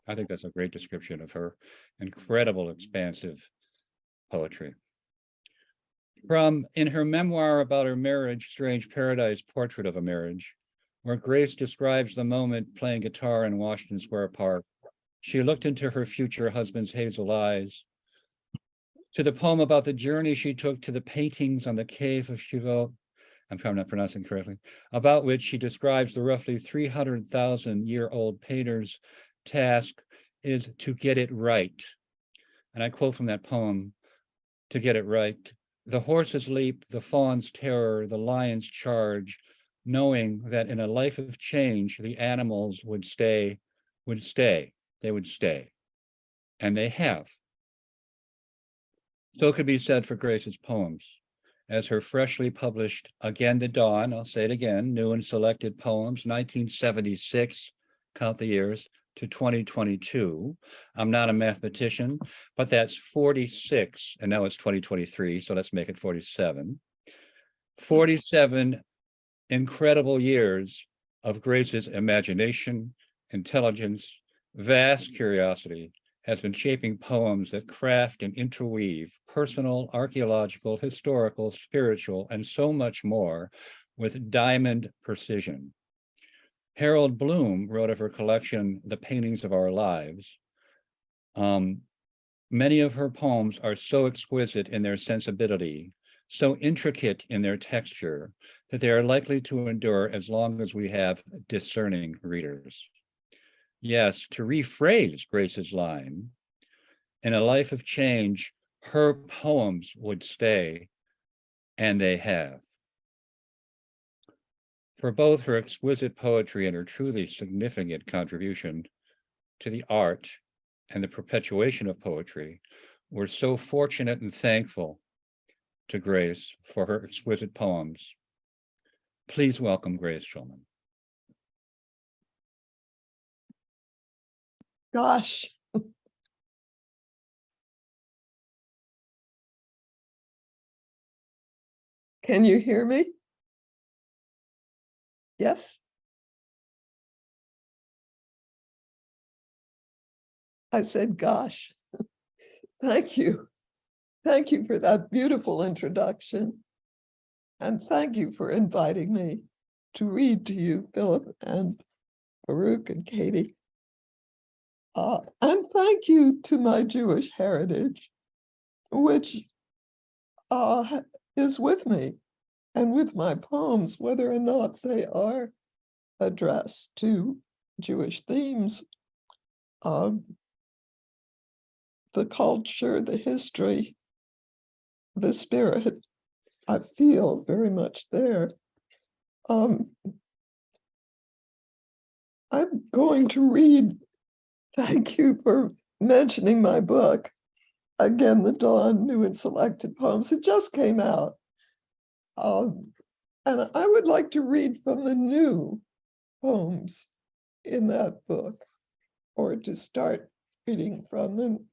I think that's a great description of her incredible, expansive poetry. In her memoir about her marriage, Strange Paradise, Portrait of a Marriage, where Grace describes the moment playing guitar in Washington Square Park, she looked into her future husband's hazel eyes, to the poem about the journey she took to the paintings on the cave of Chauvet, I'm probably not pronouncing correctly, about which she describes the roughly 300,000-year-old painter's task is to get it right, And I quote from that poem to get it right. The horses leap, the fawn's terror, the lion's charge, knowing that in a life of change, the animals would stay, they would stay. And they have. So could be said for Grace's poems. As her freshly published Again the Dawn, I'll say it again, new and selected poems, 1976, count the years, to 2022. I'm not a mathematician, but that's 46, and now it's 2023, so let's make it 47. 47 incredible years of Grace's imagination, intelligence, vast curiosity has been shaping poems that craft and interweave personal, archaeological, historical, spiritual, and so much more with diamond precision. Harold Bloom wrote of her collection, The Paintings of Our Lives. Many of her poems are so exquisite in their sensibility, so intricate in their texture, that they are likely to endure as long as we have discerning readers. Yes, to rephrase Grace's line, in a life of change, her poems would stay, and they have. For both her exquisite poetry and her truly significant contribution to the art and the perpetuation of poetry, we're so fortunate and thankful to Grace for her exquisite poems. Please welcome Grace Schulman. Gosh. Can you hear me? Yes? I said, gosh. Thank you. Thank you for that beautiful introduction. And thank you for inviting me to read to you, Philip and Baruch and Katie. And thank you to my Jewish heritage, which is with me and with my poems, whether or not they are addressed to Jewish themes. The culture, the history, the spirit, I feel very much there. I'm going to read, thank you for mentioning my book, Again the Dawn, New and Selected Poems. It just came out. And I would like to read from the new poems in that book, or to start reading from them.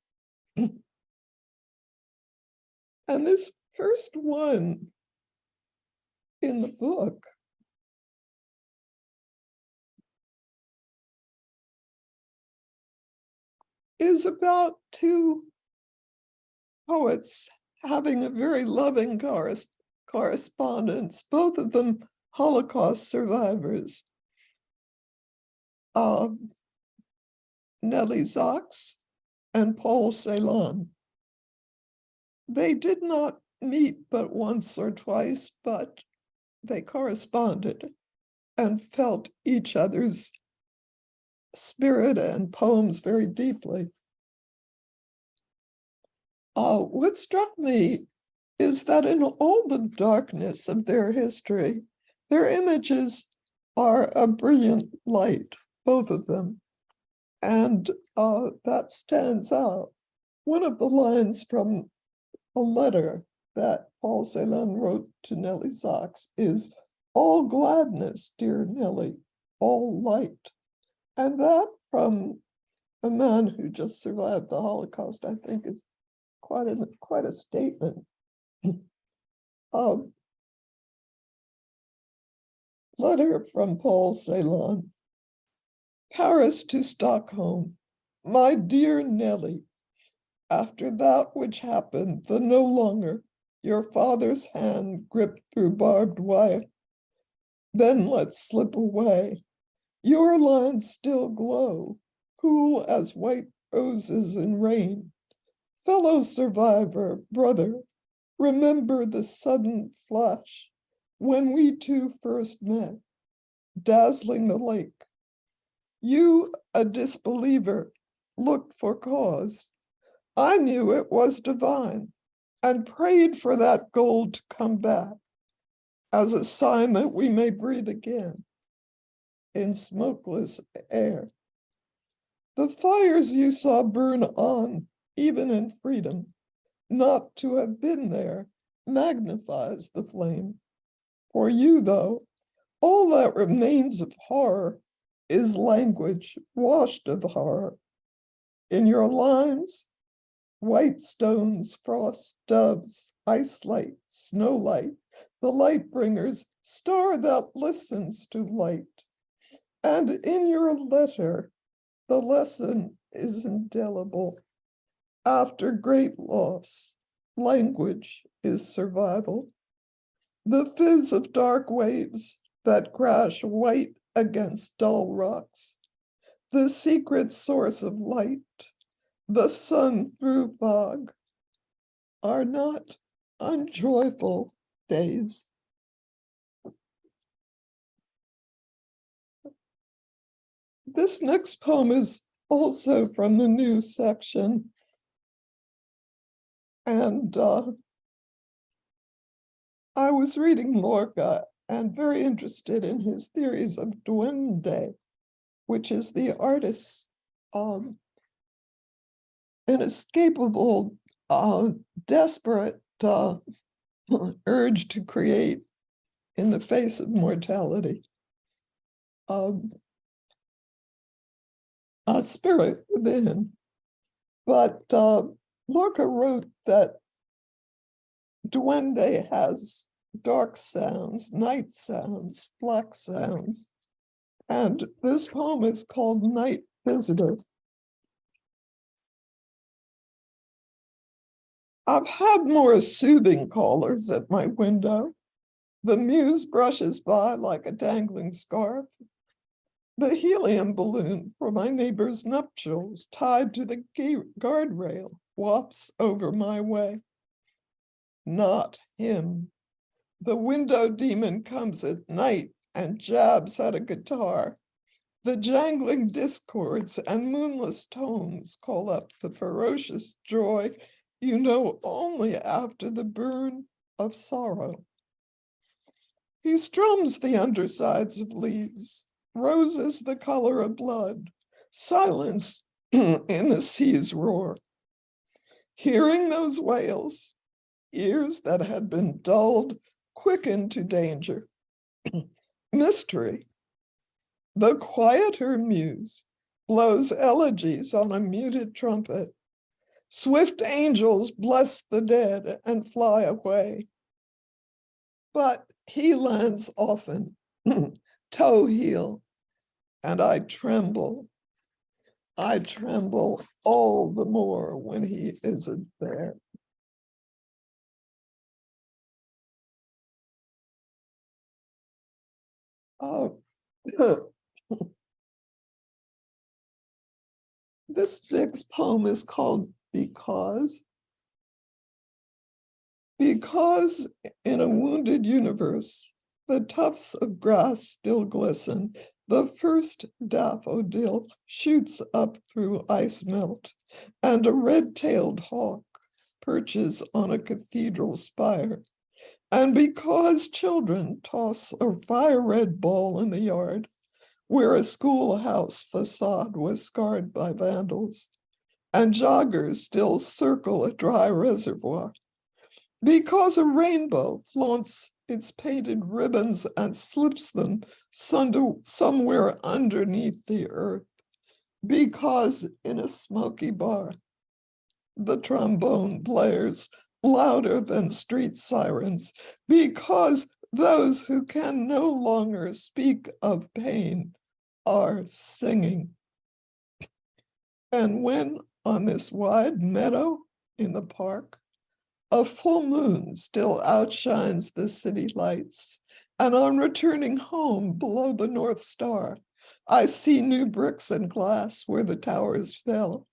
And this first one in the book is about two poets having a very loving correspondence, both of them Holocaust survivors. Nelly Sachs and Paul Celan. They did not meet but once or twice, but they corresponded and felt each other's spirit and poems very deeply. What struck me is that in all the darkness of their history, their images are a brilliant light, both of them. And that stands out. One of the lines from a letter that Paul Celan wrote to Nelly Sachs is, "All gladness, dear Nelly, all light." And that from a man who just survived the Holocaust, I think is quite a statement. Letter from Paul Celan. Paris to Stockholm. My dear Nelly, after that which happened, the no longer your father's hand gripped through barbed wire, then let's slip away. Your lines still glow, cool as white roses in rain. Fellow survivor, brother, remember the sudden flash when we two first met, dazzling the lake. You, a disbeliever, looked for cause. I knew it was divine and prayed for that gold to come back as a sign that we may breathe again in smokeless air. The fires you saw burn on, even in freedom, not to have been there magnifies the flame. For you, though, all that remains of horror is language washed of horror. In your lines, white stones, frost, doves, ice light, snow light, the light bringers, star that listens to light. And in your letter, the lesson is indelible. After great loss, language is survival. The fizz of dark waves that crash white against dull rocks, the secret source of light, the sun through fog, are not unjoyful days. This next poem is also from the new section. And I was reading Lorca and very interested in his theories of duende, which is the artist's inescapable, desperate urge to create in the face of mortality. A spirit within. But Lorca wrote that duende has dark sounds, night sounds, black sounds. And this poem is called Night Visitor. I've had more soothing callers at my window. The muse brushes by like a dangling scarf. The helium balloon for my neighbor's nuptials tied to the guardrail wafts over my way. Not him. The window demon comes at night and jabs at a guitar. The jangling discords and moonless tones call up the ferocious joy you know only after the burn of sorrow. He strums the undersides of leaves, roses the color of blood, silence in the sea's roar. Hearing those wails, ears that had been dulled quickened to danger. Mystery. The quieter muse blows elegies on a muted trumpet. Swift angels bless the dead and fly away. But he lands often, toe heel, and I tremble. I tremble all the more when he isn't there. This next poem is called Because. Because in a wounded universe, the tufts of grass still glisten. The first daffodil shoots up through ice melt, and a red-tailed hawk perches on a cathedral spire. And because children toss a fire-red ball in the yard, where a schoolhouse facade was scarred by vandals, and joggers still circle a dry reservoir, because a rainbow flaunts its painted ribbons and slips them somewhere underneath the earth, because in a smoky bar, the trombone blares louder than street sirens, because those who can no longer speak of pain are singing. And when on this wide meadow in the park, a full moon still outshines the city lights, and on returning home below the North Star, I see new bricks and glass where the towers fell.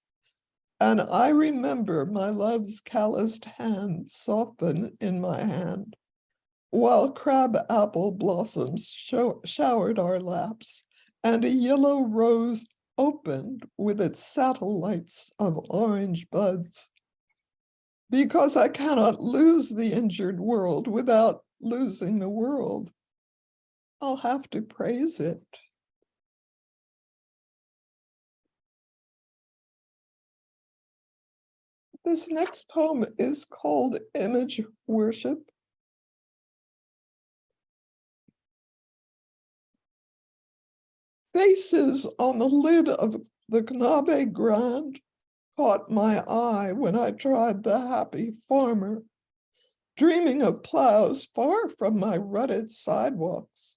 And I remember my love's calloused hand soften in my hand, while crab apple blossoms showered our laps, and a yellow rose opened with its satellites of orange buds. because I cannot lose the injured world without losing the world. I'll have to praise it. This next poem is called Image Worship. Faces on the lid of the Knabe Grand caught my eye when I tried the happy farmer, dreaming of plows far from my rutted sidewalks.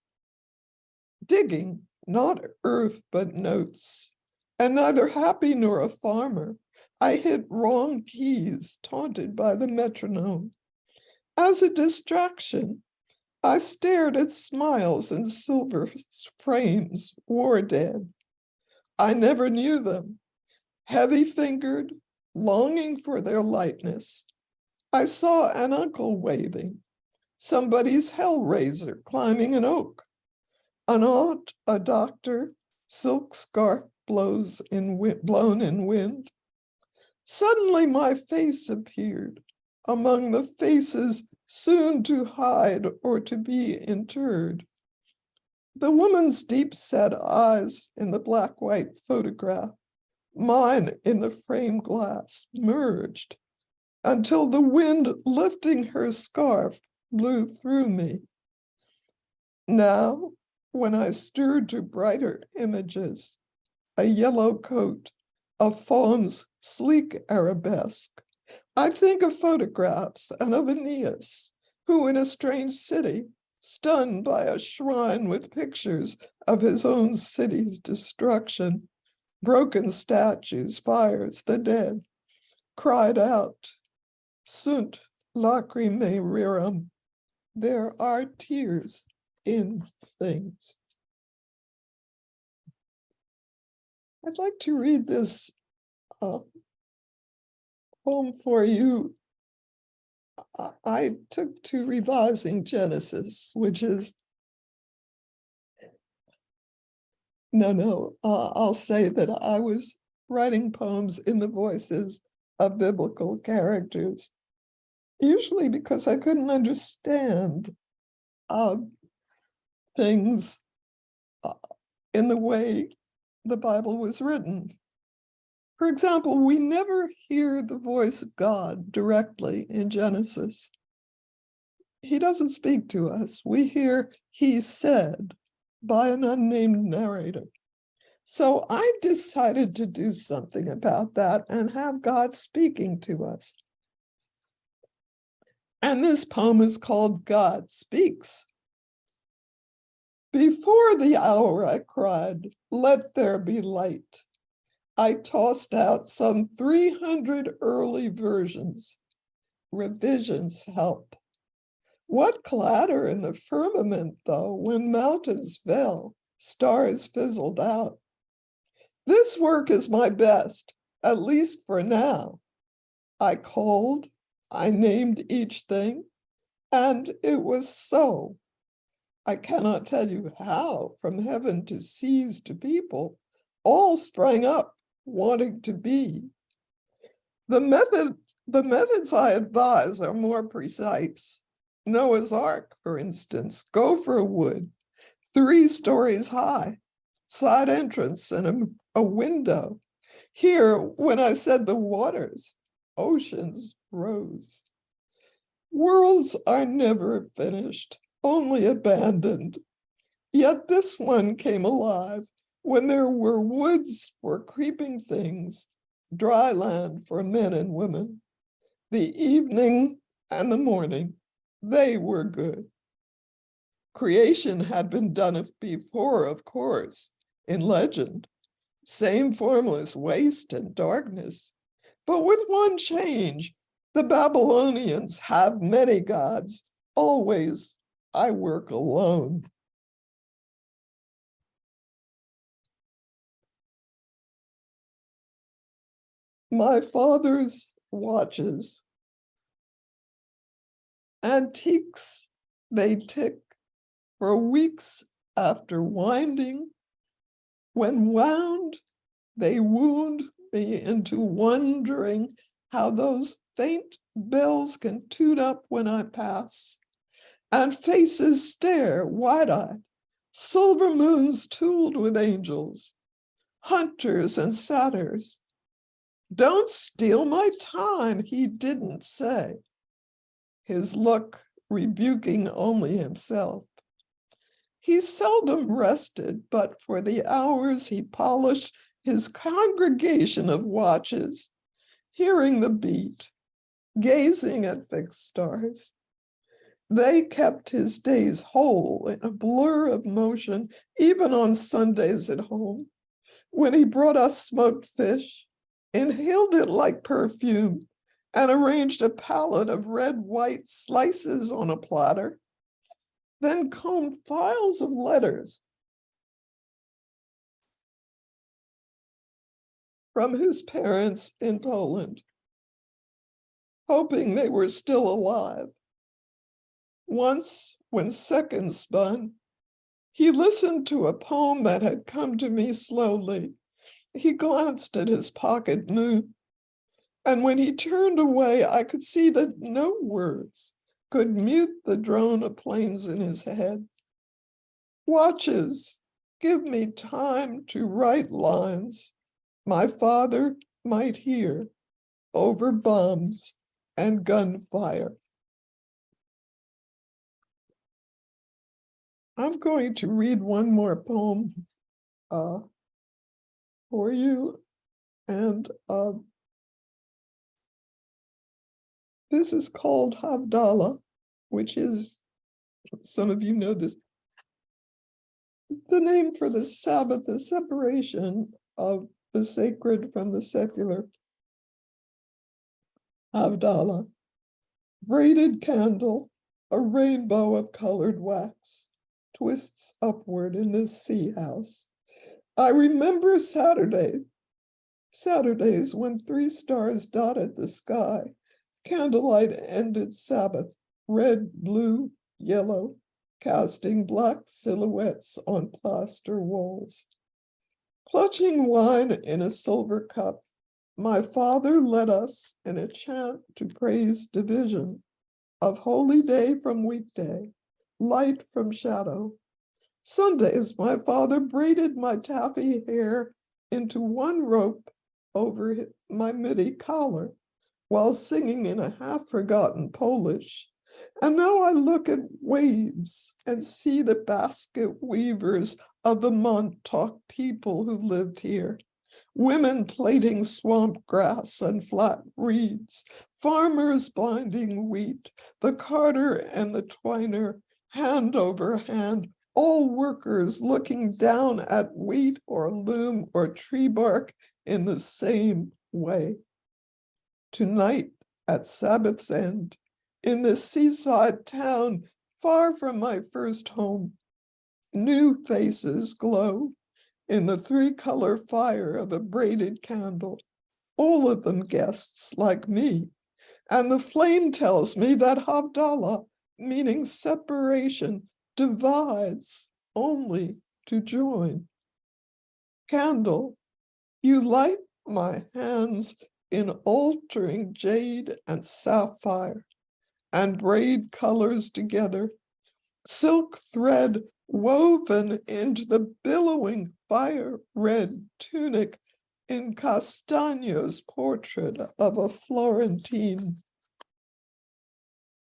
Digging, not earth but notes, and neither happy nor a farmer, I hit wrong keys, taunted by the metronome. As a distraction, I stared at smiles in silver frames, war dead. I never knew them, heavy-fingered, longing for their lightness. I saw an uncle waving, somebody's hellraiser climbing an oak, an aunt, a doctor, silk scarf blown in wind. Suddenly my face appeared among the faces soon to hide or to be interred. The woman's deep-set eyes in the black-white photograph, mine in the framed glass, merged until the wind lifting her scarf blew through me. Now, when I stirred to brighter images, a yellow coat, a fawn's sleek arabesque, I think of photographs and of Aeneas, who in a strange city, stunned by a shrine with pictures of his own city's destruction, broken statues, fires, the dead, cried out, sunt lacrimae rerum, there are tears in things. I'd like to read this poem for you. I took to revising Genesis, which is, I'll say that I was writing poems in the voices of biblical characters, usually because I couldn't understand things in the way the Bible was written. For example, we never hear the voice of God directly in Genesis. He doesn't speak to us. We hear he said by an unnamed narrator. So I decided to do something about that and have God speaking to us. And this poem is called God Speaks. Before the hour, I cried, let there be light. I tossed out some 300 early versions. Revisions help. What clatter in the firmament, though, when mountains fell, stars fizzled out. This work is my best, at least for now. I called, I named each thing, and it was so. I cannot tell you how, from heaven to seas to people, all sprang up wanting to be. The methods I advise are more precise. Noah's Ark, for instance, gopher wood, 3 stories high, side entrance and a window. Here, when I said the waters, oceans rose. Worlds are never finished, only abandoned. Yet this one came alive when there were woods for creeping things, dry land for men and women. The evening and the morning, they were good. Creation had been done before, of course, in legend. Same formless waste and darkness, but with one change. The Babylonians have many gods. Always, I work alone. My father's watches, antiques, they tick for weeks after winding. When wound, they wound me into wondering how those faint bells can toot up when I pass, and faces stare wide-eyed, silver moons tooled with angels, hunters and satyrs. Don't steal my time, he didn't say, his look rebuking only himself. He seldom rested, but for the hours he polished his congregation of watches, hearing the beat, gazing at fixed stars. They kept his days whole in a blur of motion, even on Sundays at home, when he brought us smoked fish, inhaled it like perfume, and arranged a palette of red-white slices on a platter, then combed files of letters from his parents in Poland, hoping they were still alive. Once, when seconds spun, he listened to a poem that had come to me slowly. He glanced at his pocket moon, and when he turned away, I could see that no words could mute the drone of planes in his head. Watches, give me time to write lines my father might hear over bombs and gunfire. I'm going to read one more poem for you, and this is called Havdalah, which is, some of you know this, the name for the Sabbath, the separation of the sacred from the secular. Havdalah, braided candle, a rainbow of colored wax, twists upward in this sea house. I remember Saturdays when 3 stars dotted the sky, candlelight ended Sabbath, red, blue, yellow, casting black silhouettes on plaster walls. Clutching wine in a silver cup, my father led us in a chant to praise division of holy day from weekday, light from shadow. Sundays, my father braided my taffy hair into one rope over my midi collar while singing in a half-forgotten Polish. And now I look at waves and see the basket weavers of the Montauk people who lived here. Women plaiting swamp grass and flat reeds, farmers binding wheat, the carter and the twiner, hand over hand, all workers looking down at wheat or loom or tree bark in the same way. Tonight, at Sabbath's end, in this seaside town far from my first home, new faces glow in the 3-color fire of a braided candle, all of them guests like me. And the flame tells me that Havdalah, meaning separation, divides only to join. Candle, you light my hands in altering jade and sapphire, and braid colors together, silk thread woven into the billowing fire-red tunic in Castagno's portrait of a Florentine.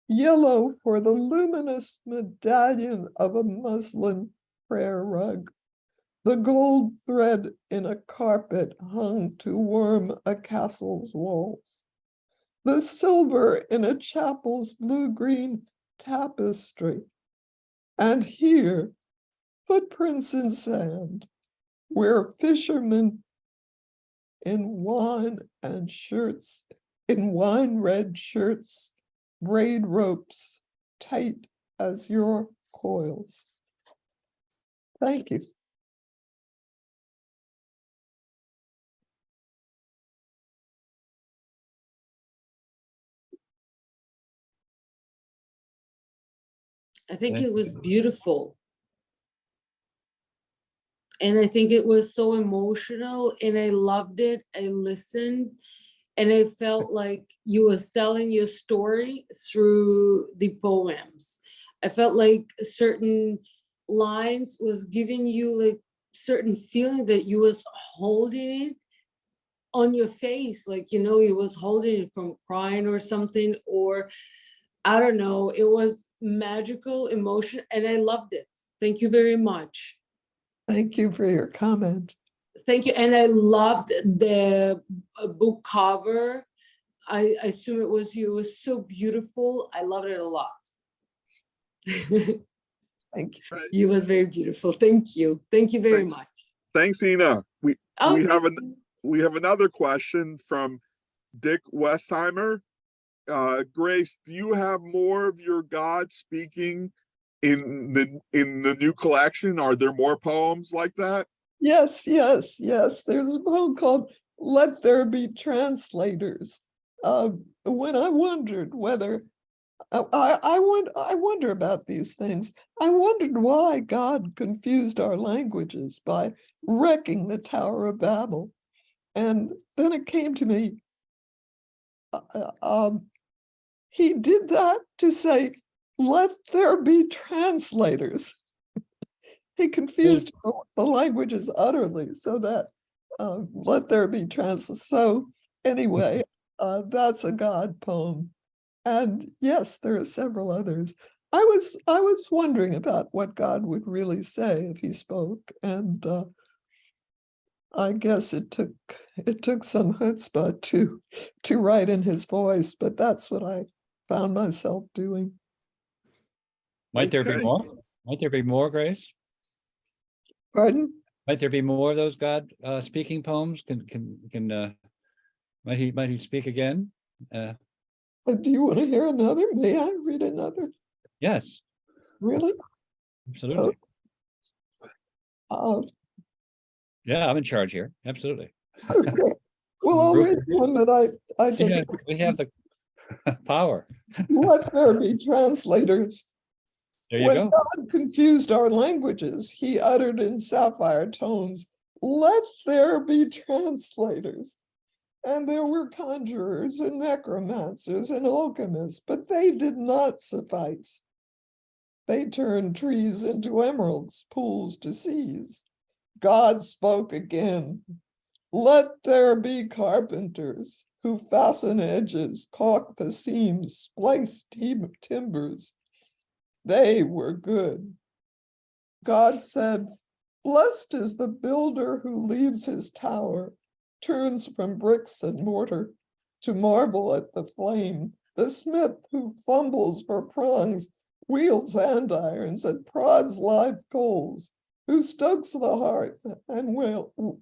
Yellow for the luminous medallion of a muslin prayer rug, the gold thread in a carpet hung to warm a castle's walls, the silver in a chapel's blue-green tapestry, and here, footprints in sand, where fishermen in wine red shirts, braid ropes tight as your coils. Thank you. I think Thank it was you. beautiful. And I think it was so emotional, and I loved it. I listened. And I felt like you was telling your story through the poems. I felt like certain lines was giving you like certain feeling that you was holding it on your face, like, you know, you was holding it from crying or something, or I don't know, it was magical emotion and I loved it. Thank you very much. Thank you for your comment. Thank you. And I loved the book cover. I assume it was you. It was so beautiful. I loved it a lot. Thank you. You was very beautiful. Thank you. Thank you very Thanks. much. Thanks, Ina. We Oh, have another question from Dick Westheimer. Grace, do you have more of your God speaking in the new collection? Are there more poems like that? Yes, yes, yes. There's a poem called "Let There Be Translators." When I wondered whether I wonder about these things. I wondered why God confused our languages by wrecking the Tower of Babel. And then it came to me, he did that to say, let there be translators. He confused the languages utterly so that let there be translators. So anyway, that's a God poem. And yes, there are several others. I was wondering about what God would really say if he spoke, and I guess it took some chutzpah to write in his voice, but that's what I found myself doing. Might there be Okay. more? Might there be more, Grace? Pardon? Might there be more of those God speaking poems? Might he speak again? Do you want to hear another? May I read another? Yes, Really? absolutely. Uh, Yeah, I'm in charge here. Absolutely. okay. Well, I'll read one that I just We have the power. let there be translators. There you When go. God confused our languages, he uttered in sapphire tones, let there be translators. And there were conjurers and necromancers and alchemists, but they did not suffice. They turned trees into emeralds, pools to seas. God spoke again. Let there be carpenters who fasten edges, caulk the seams, splice timbers. They were good. God said, blessed is the builder who leaves his tower, turns from bricks and mortar to marble at the flame, the smith who fumbles for prongs, wheels andirons, and prods live coals, who stokes the hearth and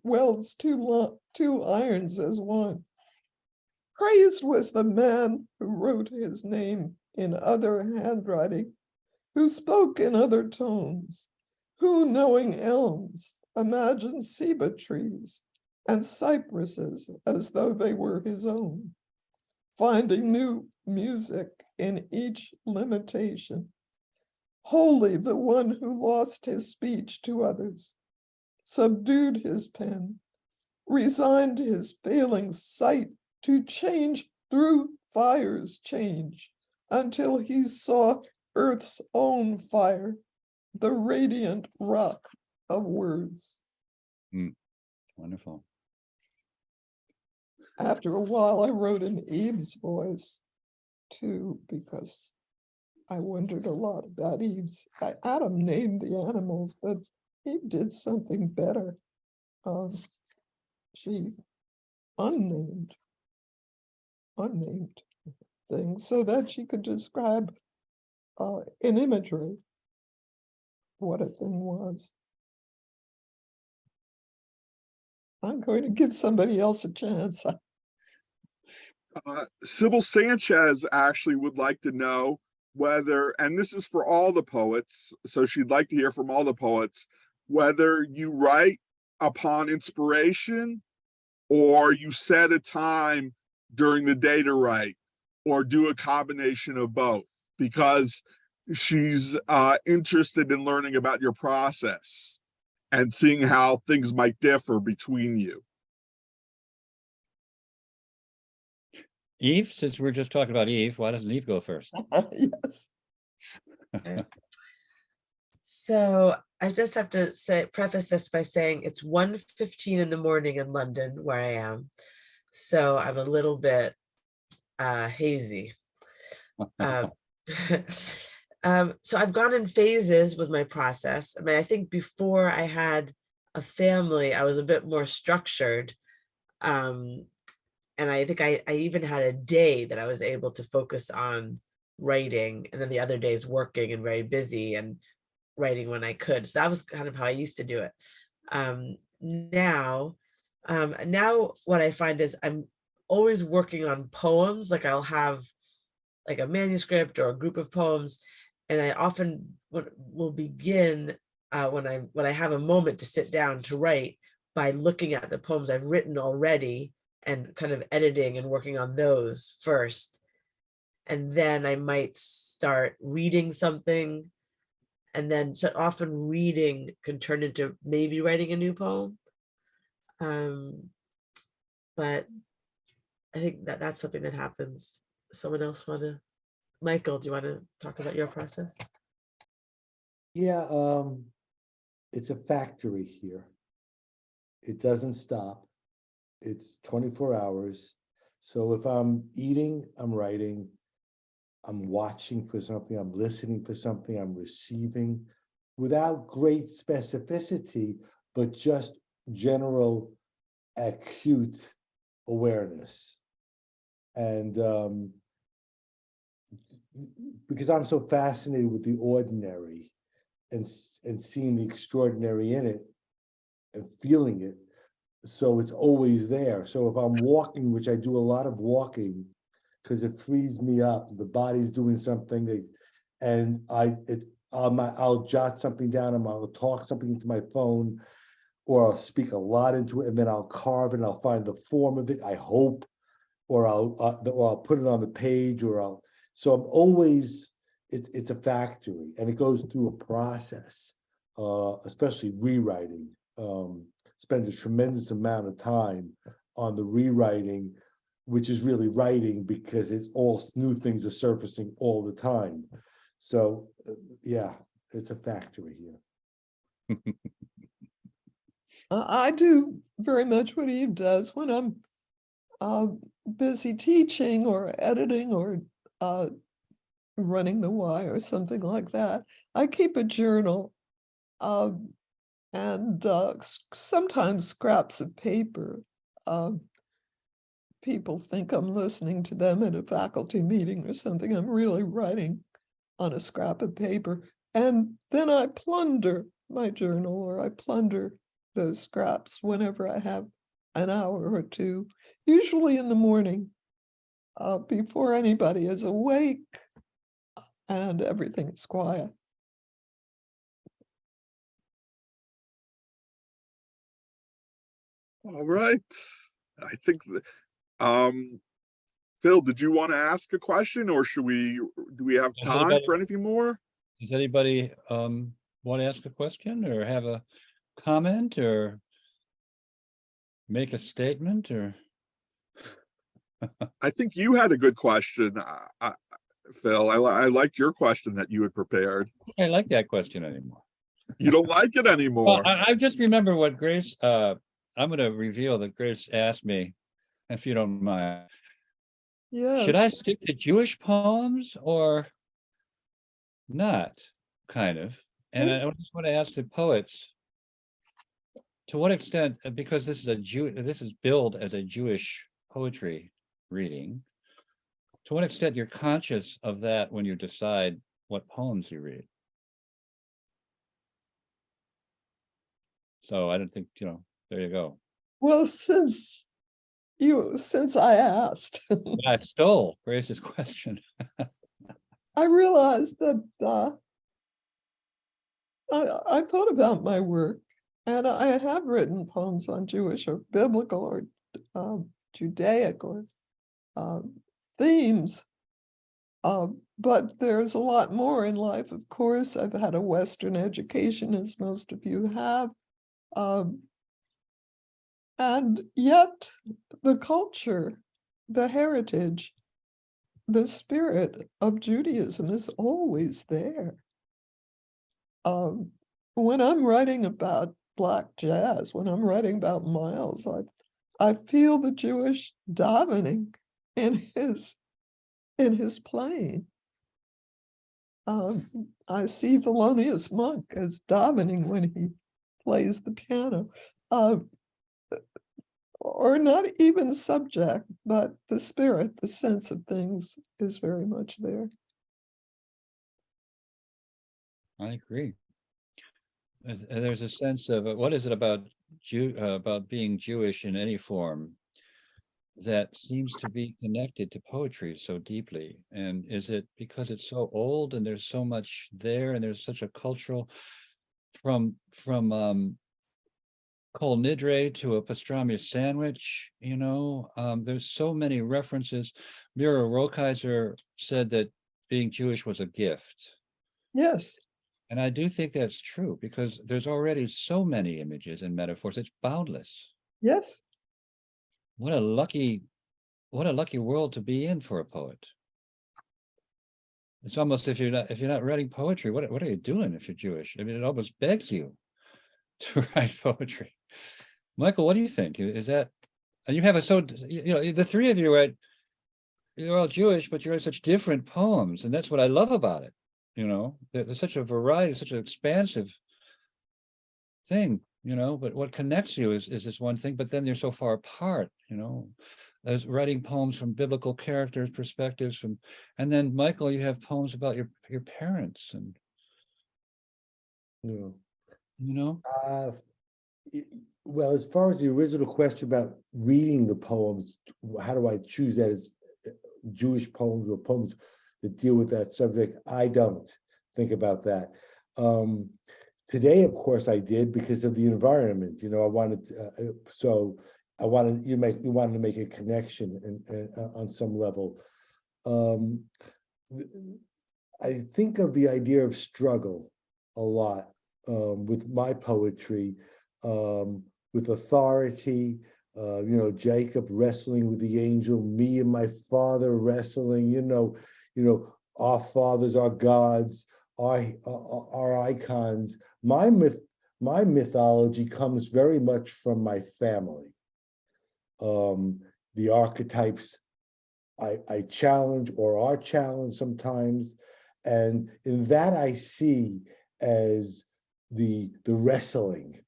welds two irons as one. Praised was the man who wrote his name in other handwriting, who spoke in other tones, who, knowing elms, imagined ceiba trees and cypresses as though they were his own, finding new music in each limitation. Holy the one who lost his speech to others, subdued his pen, resigned his failing sight to change through fire's change until he saw earth's own fire, the radiant rock of words. Wonderful. After a while, I wrote in Eve's voice too, because I wondered a lot about Eve's. Adam named the animals, but Eve did something better. She unnamed things so that she could describe in imagery what a thing was. I'm going to give somebody else a chance. Sybil Sanchez actually would like to know whether, and this is for all the poets, so she'd like to hear from all the poets, whether you write upon inspiration or you set a time during the day to write, or do a combination of both, because she's interested in learning about your process and seeing how things might differ between you. Eve, since we're just talking about Eve, why doesn't Eve go first? Yes. So I just have to say, preface this by saying it's 1:15 in the morning in London where I am. So I'm a little bit hazy. Um, so I've gone in phases with my process. I mean, I think before I had a family, I was a bit more structured. And I think I even had a day that I was able to focus on writing, and then the other days working and very busy and writing when I could. So that was kind of how I used to do it. Now what I find is I'm always working on poems. Like I'll have like a manuscript or a group of poems, and I often will begin when I have a moment to sit down to write by looking at the poems I've written already and kind of editing and working on those first. And then I might start reading something. And then so often reading can turn into maybe writing a new poem. But I think that that's something that happens. Someone else want to, Michael, do you want to talk about your process? Yeah, it's a factory here. It doesn't stop. It's 24 hours. So if I'm eating, I'm writing, I'm watching for something, I'm listening for something, I'm receiving, without great specificity, but just general acute awareness. And because I'm so fascinated with the ordinary and seeing the extraordinary in it and feeling it, so it's always there. So if I'm walking, which I do a lot of walking, because it frees me up, the body's doing something, and I'll jot something down, and I'll talk something into my phone, or I'll speak a lot into it, and then I'll carve it, and I'll find the form of it, I hope, or I'll put it on the page, so I'm always, it's a factory, and it goes through a process, especially rewriting. Spend a tremendous amount of time on the rewriting, which is really writing, because it's all new things are surfacing all the time. So yeah, it's a factory here. I do very much what Eve does when I'm busy teaching or editing or running the Y or something like that. I keep a journal and sometimes scraps of paper. People think I'm listening to them at a faculty meeting or something. I'm really writing on a scrap of paper. And then I plunder my journal, or I plunder those scraps whenever I have an hour or two, usually in the morning, before anybody is awake and everything is quiet. All right. I think Phil, did you want to ask a question, or do we have time for anything more? Does anybody want to ask a question or have a comment or make a statement or? I think you had a good question, Phil. I liked your question that you had prepared. I like that question anymore. You don't like it anymore. Well, I just remember what Grace, I'm going to reveal that Grace asked me, if you don't mind. Yes. Should I stick to Jewish poems or not? Kind of. And I just want to ask the poets, to what extent, because this is billed as a Jewish poetry reading, to what extent you're conscious of that when you decide what poems you read? So I don't think, there you go. Well, since I asked, I stole Grace's question. I realized that I thought about my work, and I have written poems on Jewish or biblical or Judaic or themes, but there's a lot more in life. Of course, I've had a Western education, as most of you have, and yet the culture the heritage, the spirit of Judaism is always there. When I'm writing about Black jazz, when I'm writing about Miles, I feel the Jewish davening in his playing. I see Thelonious Monk as davening when he plays the piano, or not even subject, but the spirit, the sense of things is very much there. I agree. There's a sense of what is it about about being Jewish in any form that seems to be connected to poetry so deeply? And is it because it's so old and there's so much there, and there's such a cultural from Kol Nidre to a pastrami sandwich, there's so many references. Mira Rokeyser said that being Jewish was a gift. Yes. And I do think that's true, because there's already so many images and metaphors. It's boundless. Yes. What a lucky world to be in for a poet. It's almost, if you're not writing poetry, what are you doing if you're Jewish? I mean, it almost begs you to write poetry. Michael, what do you think? Is that, and you have the three of you write, you're all Jewish, but you write such different poems, and that's what I love about it. There's such a variety, such an expansive thing, but what connects you is this one thing, but then you're so far apart, as writing poems from biblical characters, perspectives, and then Michael, you have poems about your parents, and well, as far as the original question about reading the poems, how do I choose that as Jewish poems or poems that deal with that subject? I don't think about that. Today, of course, I did, because of the environment. I wanted you wanted to make a connection on some level. I think of the idea of struggle a lot with my poetry, with authority. Jacob wrestling with the angel, me and my father wrestling. Our fathers are gods, our icons. My mythology comes very much from my family. The archetypes I challenge or are challenged sometimes, and in that I see as the wrestling.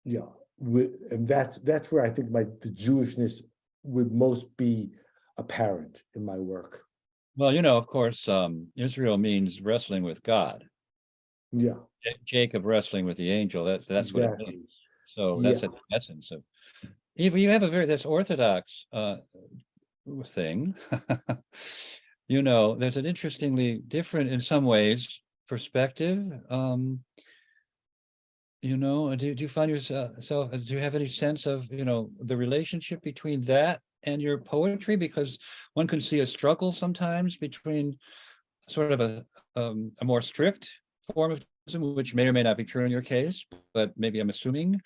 And that's where I think the Jewishness would most be apparent in my work. Well, of course, Israel means wrestling with God. Yeah. Jacob wrestling with the angel. That's exactly what it means. So that's Yeah. at the essence of. You have this Orthodox thing. There's an interestingly different, in some ways, perspective. Do you find yourself? Do you have any sense of the relationship between that and your poetry? Because one can see a struggle sometimes between sort of a more strict form of Judaism, which may or may not be true in your case, but maybe I'm assuming,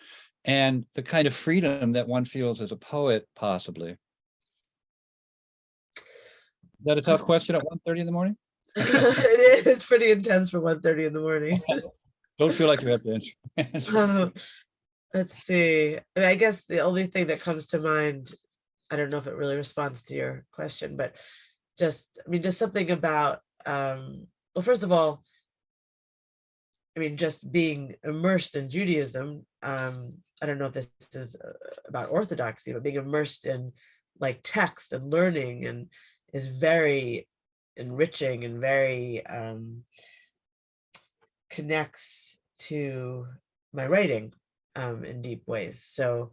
and the kind of freedom that one feels as a poet, possibly. Is that a tough question at 1:30 in the morning? It is pretty intense for 1:30 in the morning. Don't feel like you have to answer. Let's see. I guess the only thing that comes to mind, I don't know if it really responds to your question, but just something about, well, first of all, just being immersed in Judaism. I don't know if this is about Orthodoxy, but being immersed in like text and learning and is very enriching and very connects to my writing in deep ways. So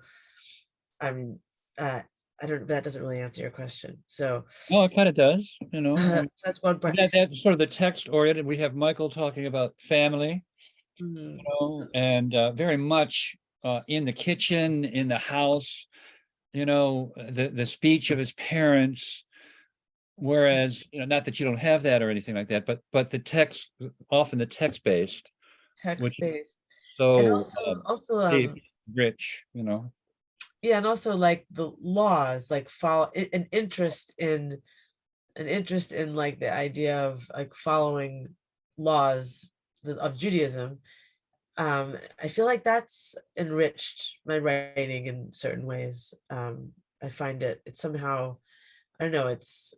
I don't, that doesn't really answer your question. So No, it kind of does, so that's one part. That's sort of the text oriented. We have Michael talking about family, and very much in the kitchen, in the house, the speech of his parents. Whereas, not that you don't have that or anything like that, but the text, often the text-based. Text-based. So And also rich, yeah, and also like the laws, like follow an interest in like the idea of like following laws of Judaism. I feel like that's enriched my writing in certain ways. I find it's somehow, I don't know, it's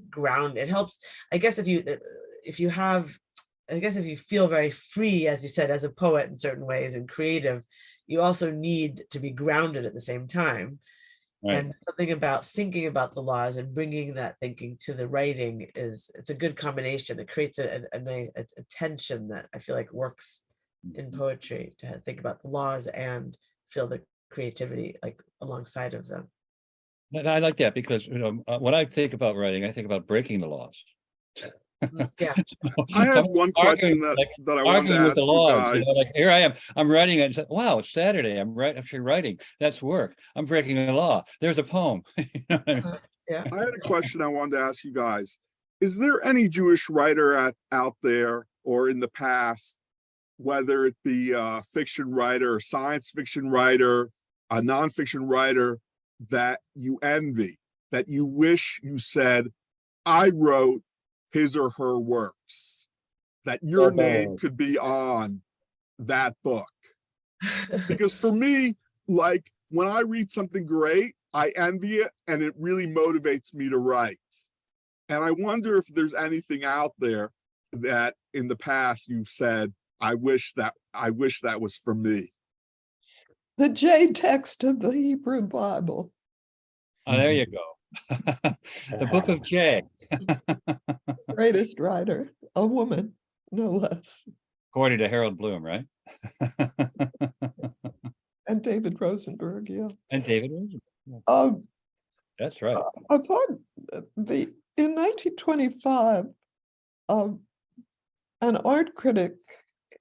ground. It helps, I guess, if you have, I guess if you feel very free, as you said, as a poet in certain ways and creative, you also need to be grounded at the same time. Right. And something about thinking about the laws and bringing that thinking to the writing it's a good combination. It creates a nice a tension that I feel like works in poetry, to think about the laws and feel the creativity like alongside of them. And I like that because, when I think about writing, I think about breaking the laws. Yeah. I have I'm one question that I wanted to arguing with ask the you laws, guys. like here I am, I'm writing it, and say, wow, it's Saturday, I'm actually writing, that's work, I'm breaking a law, there's a poem. You know what I mean? Yeah. I had a question I wanted to ask you guys. Is there any Jewish writer out there or in the past, whether it be a fiction writer, a science fiction writer, a nonfiction writer, that you envy, that you wish you said, I wrote his or her works, that your name could be on that book? Because for me, like when I read something great, I envy it and it really motivates me to write. And I wonder if there's anything out there that in the past you've said, I wish that was for me. The J text of the Hebrew Bible. Oh, there you go. The book of J. Greatest writer, a woman, no less. According to Harold Bloom, right? And David Rosenberg, yeah. And David Rosenberg. That's right. I thought in 1925, an art critic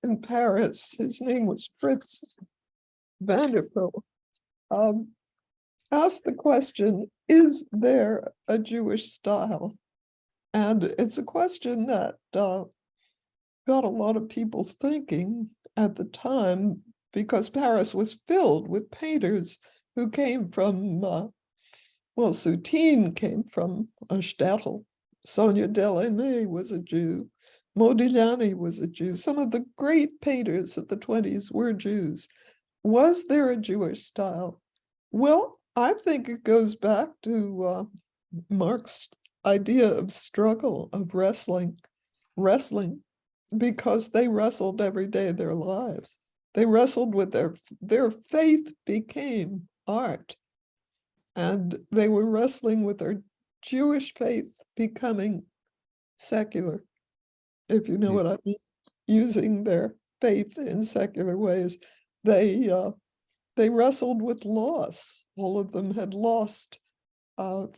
in Paris, his name was Fritz Vanderpoel, asked the question, is there a Jewish style? And it's a question that got a lot of people thinking at the time, because Paris was filled with painters who came from, Soutine came from a shtetl. Sonia Delaunay was a Jew. Modigliani was a Jew. Some of the great painters of the 20s were Jews. Was there a Jewish style? Well, I think it goes back to Marx's idea of struggle, of wrestling, because they wrestled every day of their lives. They wrestled with their faith became art. And they were wrestling with their Jewish faith becoming secular, if you know what I mean, using their faith in secular ways. They wrestled with loss. All of them had lost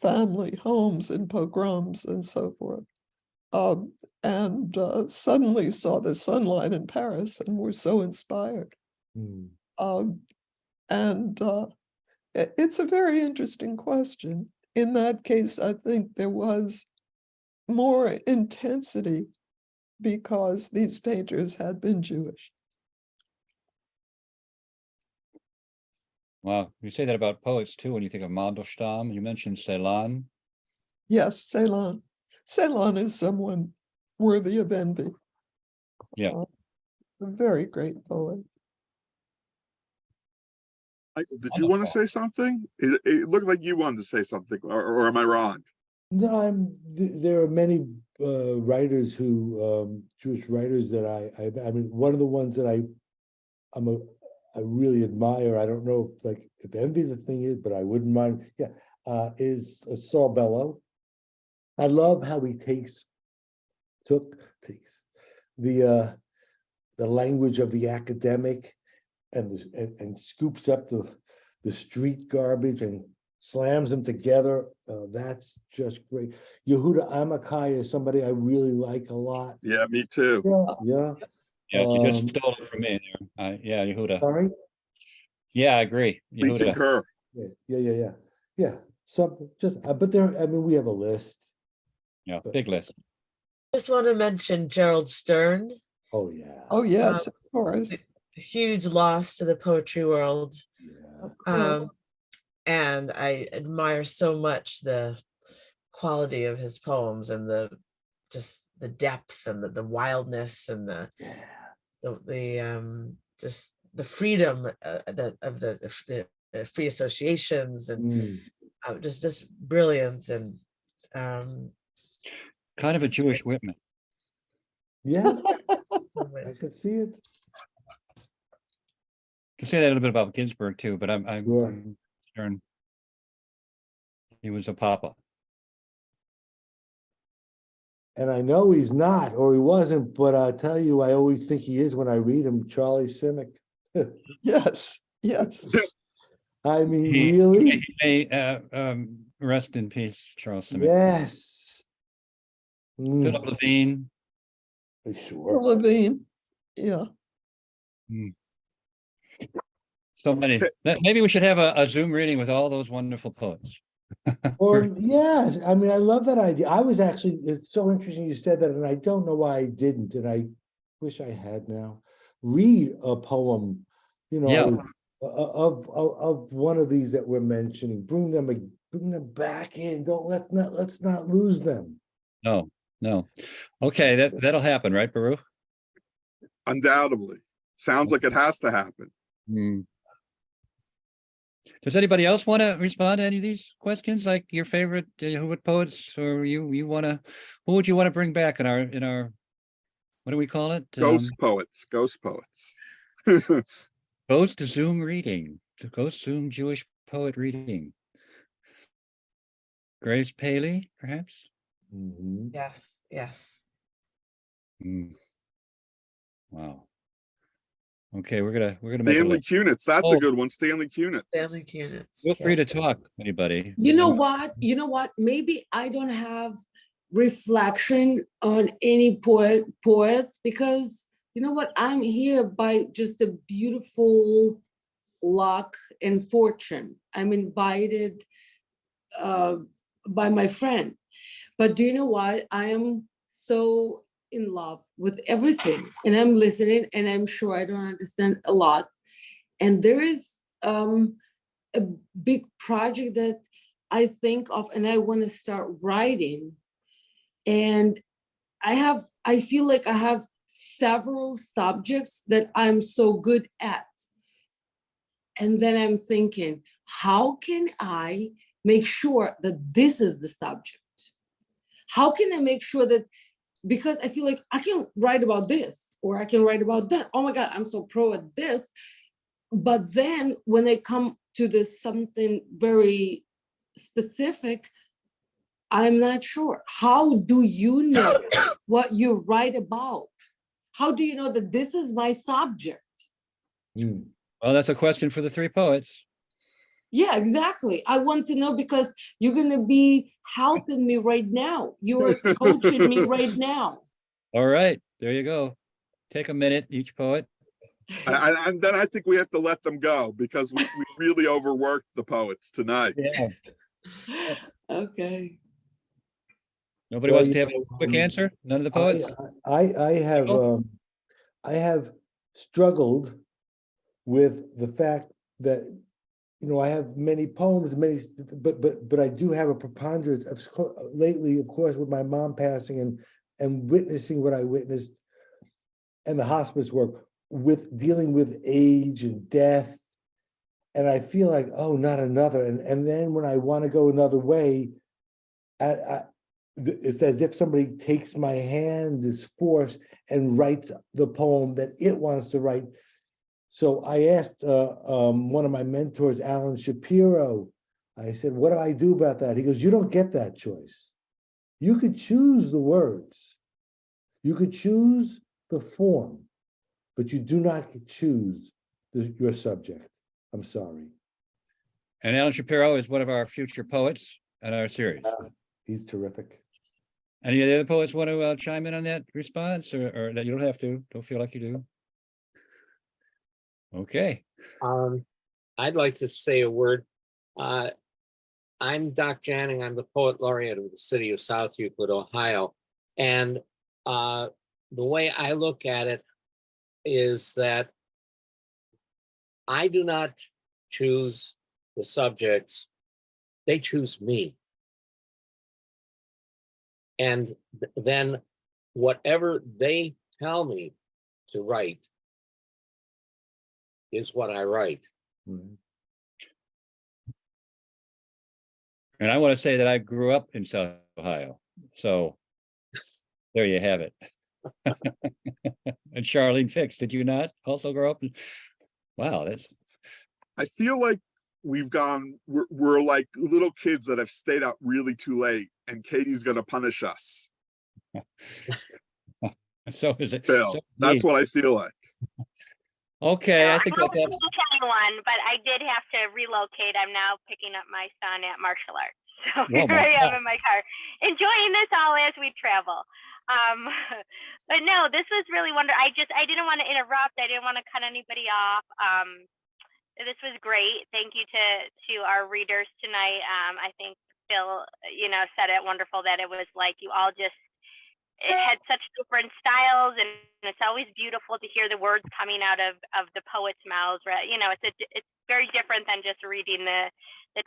family, homes in pogroms and so forth. And suddenly saw the sunlight in Paris and were so inspired. It's a very interesting question. In that case, I think there was more intensity because these painters had been Jewish. Wow, you say that about poets too, when you think of Mandelstam. You mentioned Celan. Yes, Celan. Celan is someone worthy of envy. Yeah. A very great poet. Did you want to say something? It looked like you wanted to say something, or am I wrong? No, there are many writers who Jewish writers that I mean, one of the ones that I really admire. I don't know if envy the thing is, but I wouldn't mind. Yeah, is Saul Bellow. I love how he takes the language of the academic and scoops up the street garbage and slams them together. That's just great. Yehuda Amichai is somebody I really like a lot. Yeah, me too. Yeah. Yeah, you just stole it from me there. Yeah, Yehuda. Sorry? Yeah, I agree. We Yehuda. concur. Yeah. So but there, I mean, we have a list. Yeah, big list. Just want to mention Gerald Stern. Oh, yeah. Oh, yes, of course. A huge loss to the poetry world. Yeah. And I admire so much the quality of his poems and just the depth and the wildness and just the freedom of the free associations and just brilliant and Kind of a Jewish Whitman. Yeah, so I much. could see it. Can say that a little bit about Ginsburg too, but I'm Sure. concerned he was a papa. And I know he's not, or he wasn't, but I'll tell you, I always think he is when I read him, Charlie Simic. Yes, yes. I mean, He really? may rest in peace, Charles Simic. Yes. Philip Levine. Sure. Levine, yeah. So many. Maybe we should have a Zoom reading with all those wonderful poets. Or yes, I mean, I love that idea. I was actually, it's so interesting you said that, and I don't know why I didn't, and I wish I had now. Read a poem, you know, Yeah. of one of these that we're mentioning. Bring them back in. Let's not lose them. No. Okay, that'll happen, right, Baruch? Undoubtedly. Sounds like it has to happen. Does anybody else want to respond to any of these questions? Like your favorite what poets, or you want to? Who would you want to bring back in our? What do we call it? Ghost poets. Ghost Zoom reading. The Ghost Zoom Jewish poet reading. Grace Paley, perhaps. Yes. Wow. Okay, we're gonna make Stanley a list. Kunitz. That's a good one. Stanley Kunitz. Stanley Kunitz. Feel free to talk, anybody. You know what? Maybe I don't have reflection on any poets because you know what? I'm here by just a beautiful luck and fortune. I'm invited by my friend. But do you know what? I am so in love with everything and I'm listening and I'm sure I don't understand a lot. And there is a big project that I think of and I want to start writing. And I feel like I have several subjects that I'm so good at. And then I'm thinking, how can I make sure that this is the subject? How can I make sure that, because I feel like I can write about this or I can write about that. Oh my God, I'm so pro at this. But then when I come to this something very specific, I'm not sure. How do you know what you write about? How do you know that this is my subject? Well, that's a question for the three poets. Yeah, exactly. I want to know because you're going to be helping me right now. You're coaching me right now. All right, there you go. Take a minute, each poet. And then I think we have to let them go because we really overworked the poets tonight. Yeah. Okay. Nobody wants to have a quick answer? None of the poets? I have struggled with the fact that, you know, I have many poems, but I do have a preponderance of lately, of course, with my mom passing and witnessing what I witnessed and the hospice work with dealing with age and death. And I feel like, oh, not another. And then when I want to go another way, it's as if somebody takes my hand, this force, and writes the poem that it wants to write. So I asked one of my mentors, Alan Shapiro, I said, what do I do about that? He goes, you don't get that choice. You could choose the words. You could choose the form, but you do not choose your subject. I'm sorry. And Alan Shapiro is one of our future poets in our series. He's terrific. Any of the other poets want to chime in on that response, or that you don't have to? Don't feel like you do. Okay. I'd like to say a word. I'm Doc Janning. I'm the poet laureate of the city of South Euclid, Ohio. And the way I look at it is that I do not choose the subjects, they choose me. And then whatever they tell me to write is what I write. And I want to say that I grew up in South Ohio. So there you have it. And Charlene Fix, did you not also grow up? Wow, that's I feel like we're like little kids that have stayed out really too late, and Katie's gonna punish us. so is it. Phil, So that's what I feel like. Okay, I So think I that's don't teach anyone, but I did have to relocate. I'm now picking up my son at martial arts. So Oh, here my I am God. in my car, enjoying this all as we travel. But no, this was really wonderful. I didn't want to interrupt. I didn't want to cut anybody off. This was great. Thank you to our readers tonight. I think Phil, said it wonderful that it was like you all just, it had such different styles, and it's always beautiful to hear the words coming out of the poets' mouths, right? It's very different than just reading the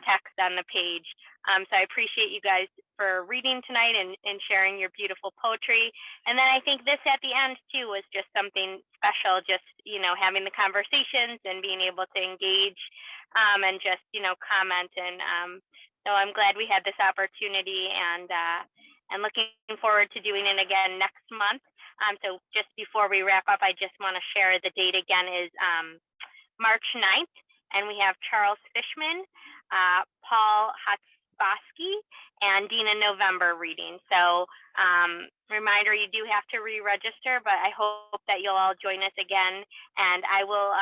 text on the page. So I appreciate you guys for reading tonight and sharing your beautiful poetry. And then I think this at the end too was just something special, just, having the conversations and being able to engage and just, comment. And so I'm glad we had this opportunity, and looking forward to doing it again next month. So just before we wrap up, I just want to share the date again is March 9th, and we have Charles Fishman, Paul Hatzbosky, and Dina November reading. So reminder, you do have to re-register, but I hope that you'll all join us again, and I will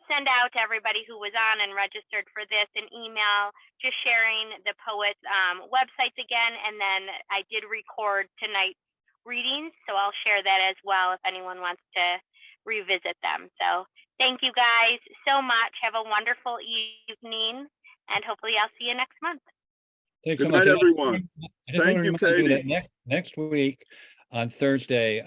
send out to everybody who was on and registered for this an email just sharing the poets' websites again. And then I did record tonight's readings, so I'll share that as well if anyone wants to revisit them. So thank you guys so much. Have a wonderful evening, and hopefully I'll see you next month. Thanks Good so much. night, everyone. I just Thank want to you, remind you that Katie. next week on Thursday,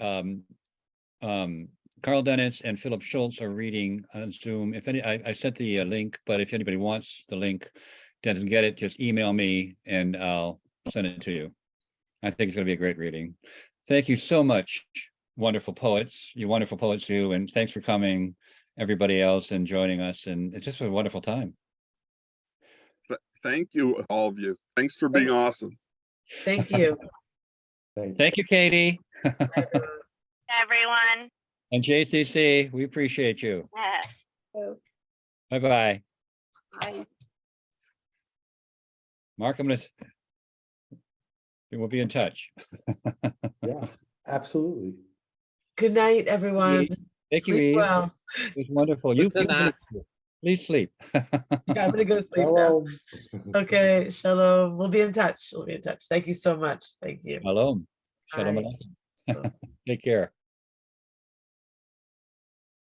Carl Dennis and Philip Schultz are reading on Zoom. If any, I sent the link, but if anybody wants the link, doesn't get it, just email me and I'll send it to you. I think it's going to be a great reading. Thank you so much, wonderful poets, you wonderful poets too, and thanks for coming, everybody else, and joining us. And it's just a wonderful time. Thank you, all of you. Thanks for being awesome. Thank you. Thank you, Katie. Everyone. And JCC, we appreciate you. Bye-bye. Bye. Mark, we'll be in touch. Yeah, absolutely. Good night, everyone. Thank you, Sleep Eve. well. It was wonderful. You Good night. please sleep. Yeah, I'm gonna go sleep now. Hello. Okay, shalom. We'll be in touch. Thank you so much. Thank you. Shalom. Shalom Bye. aleichem. Take care.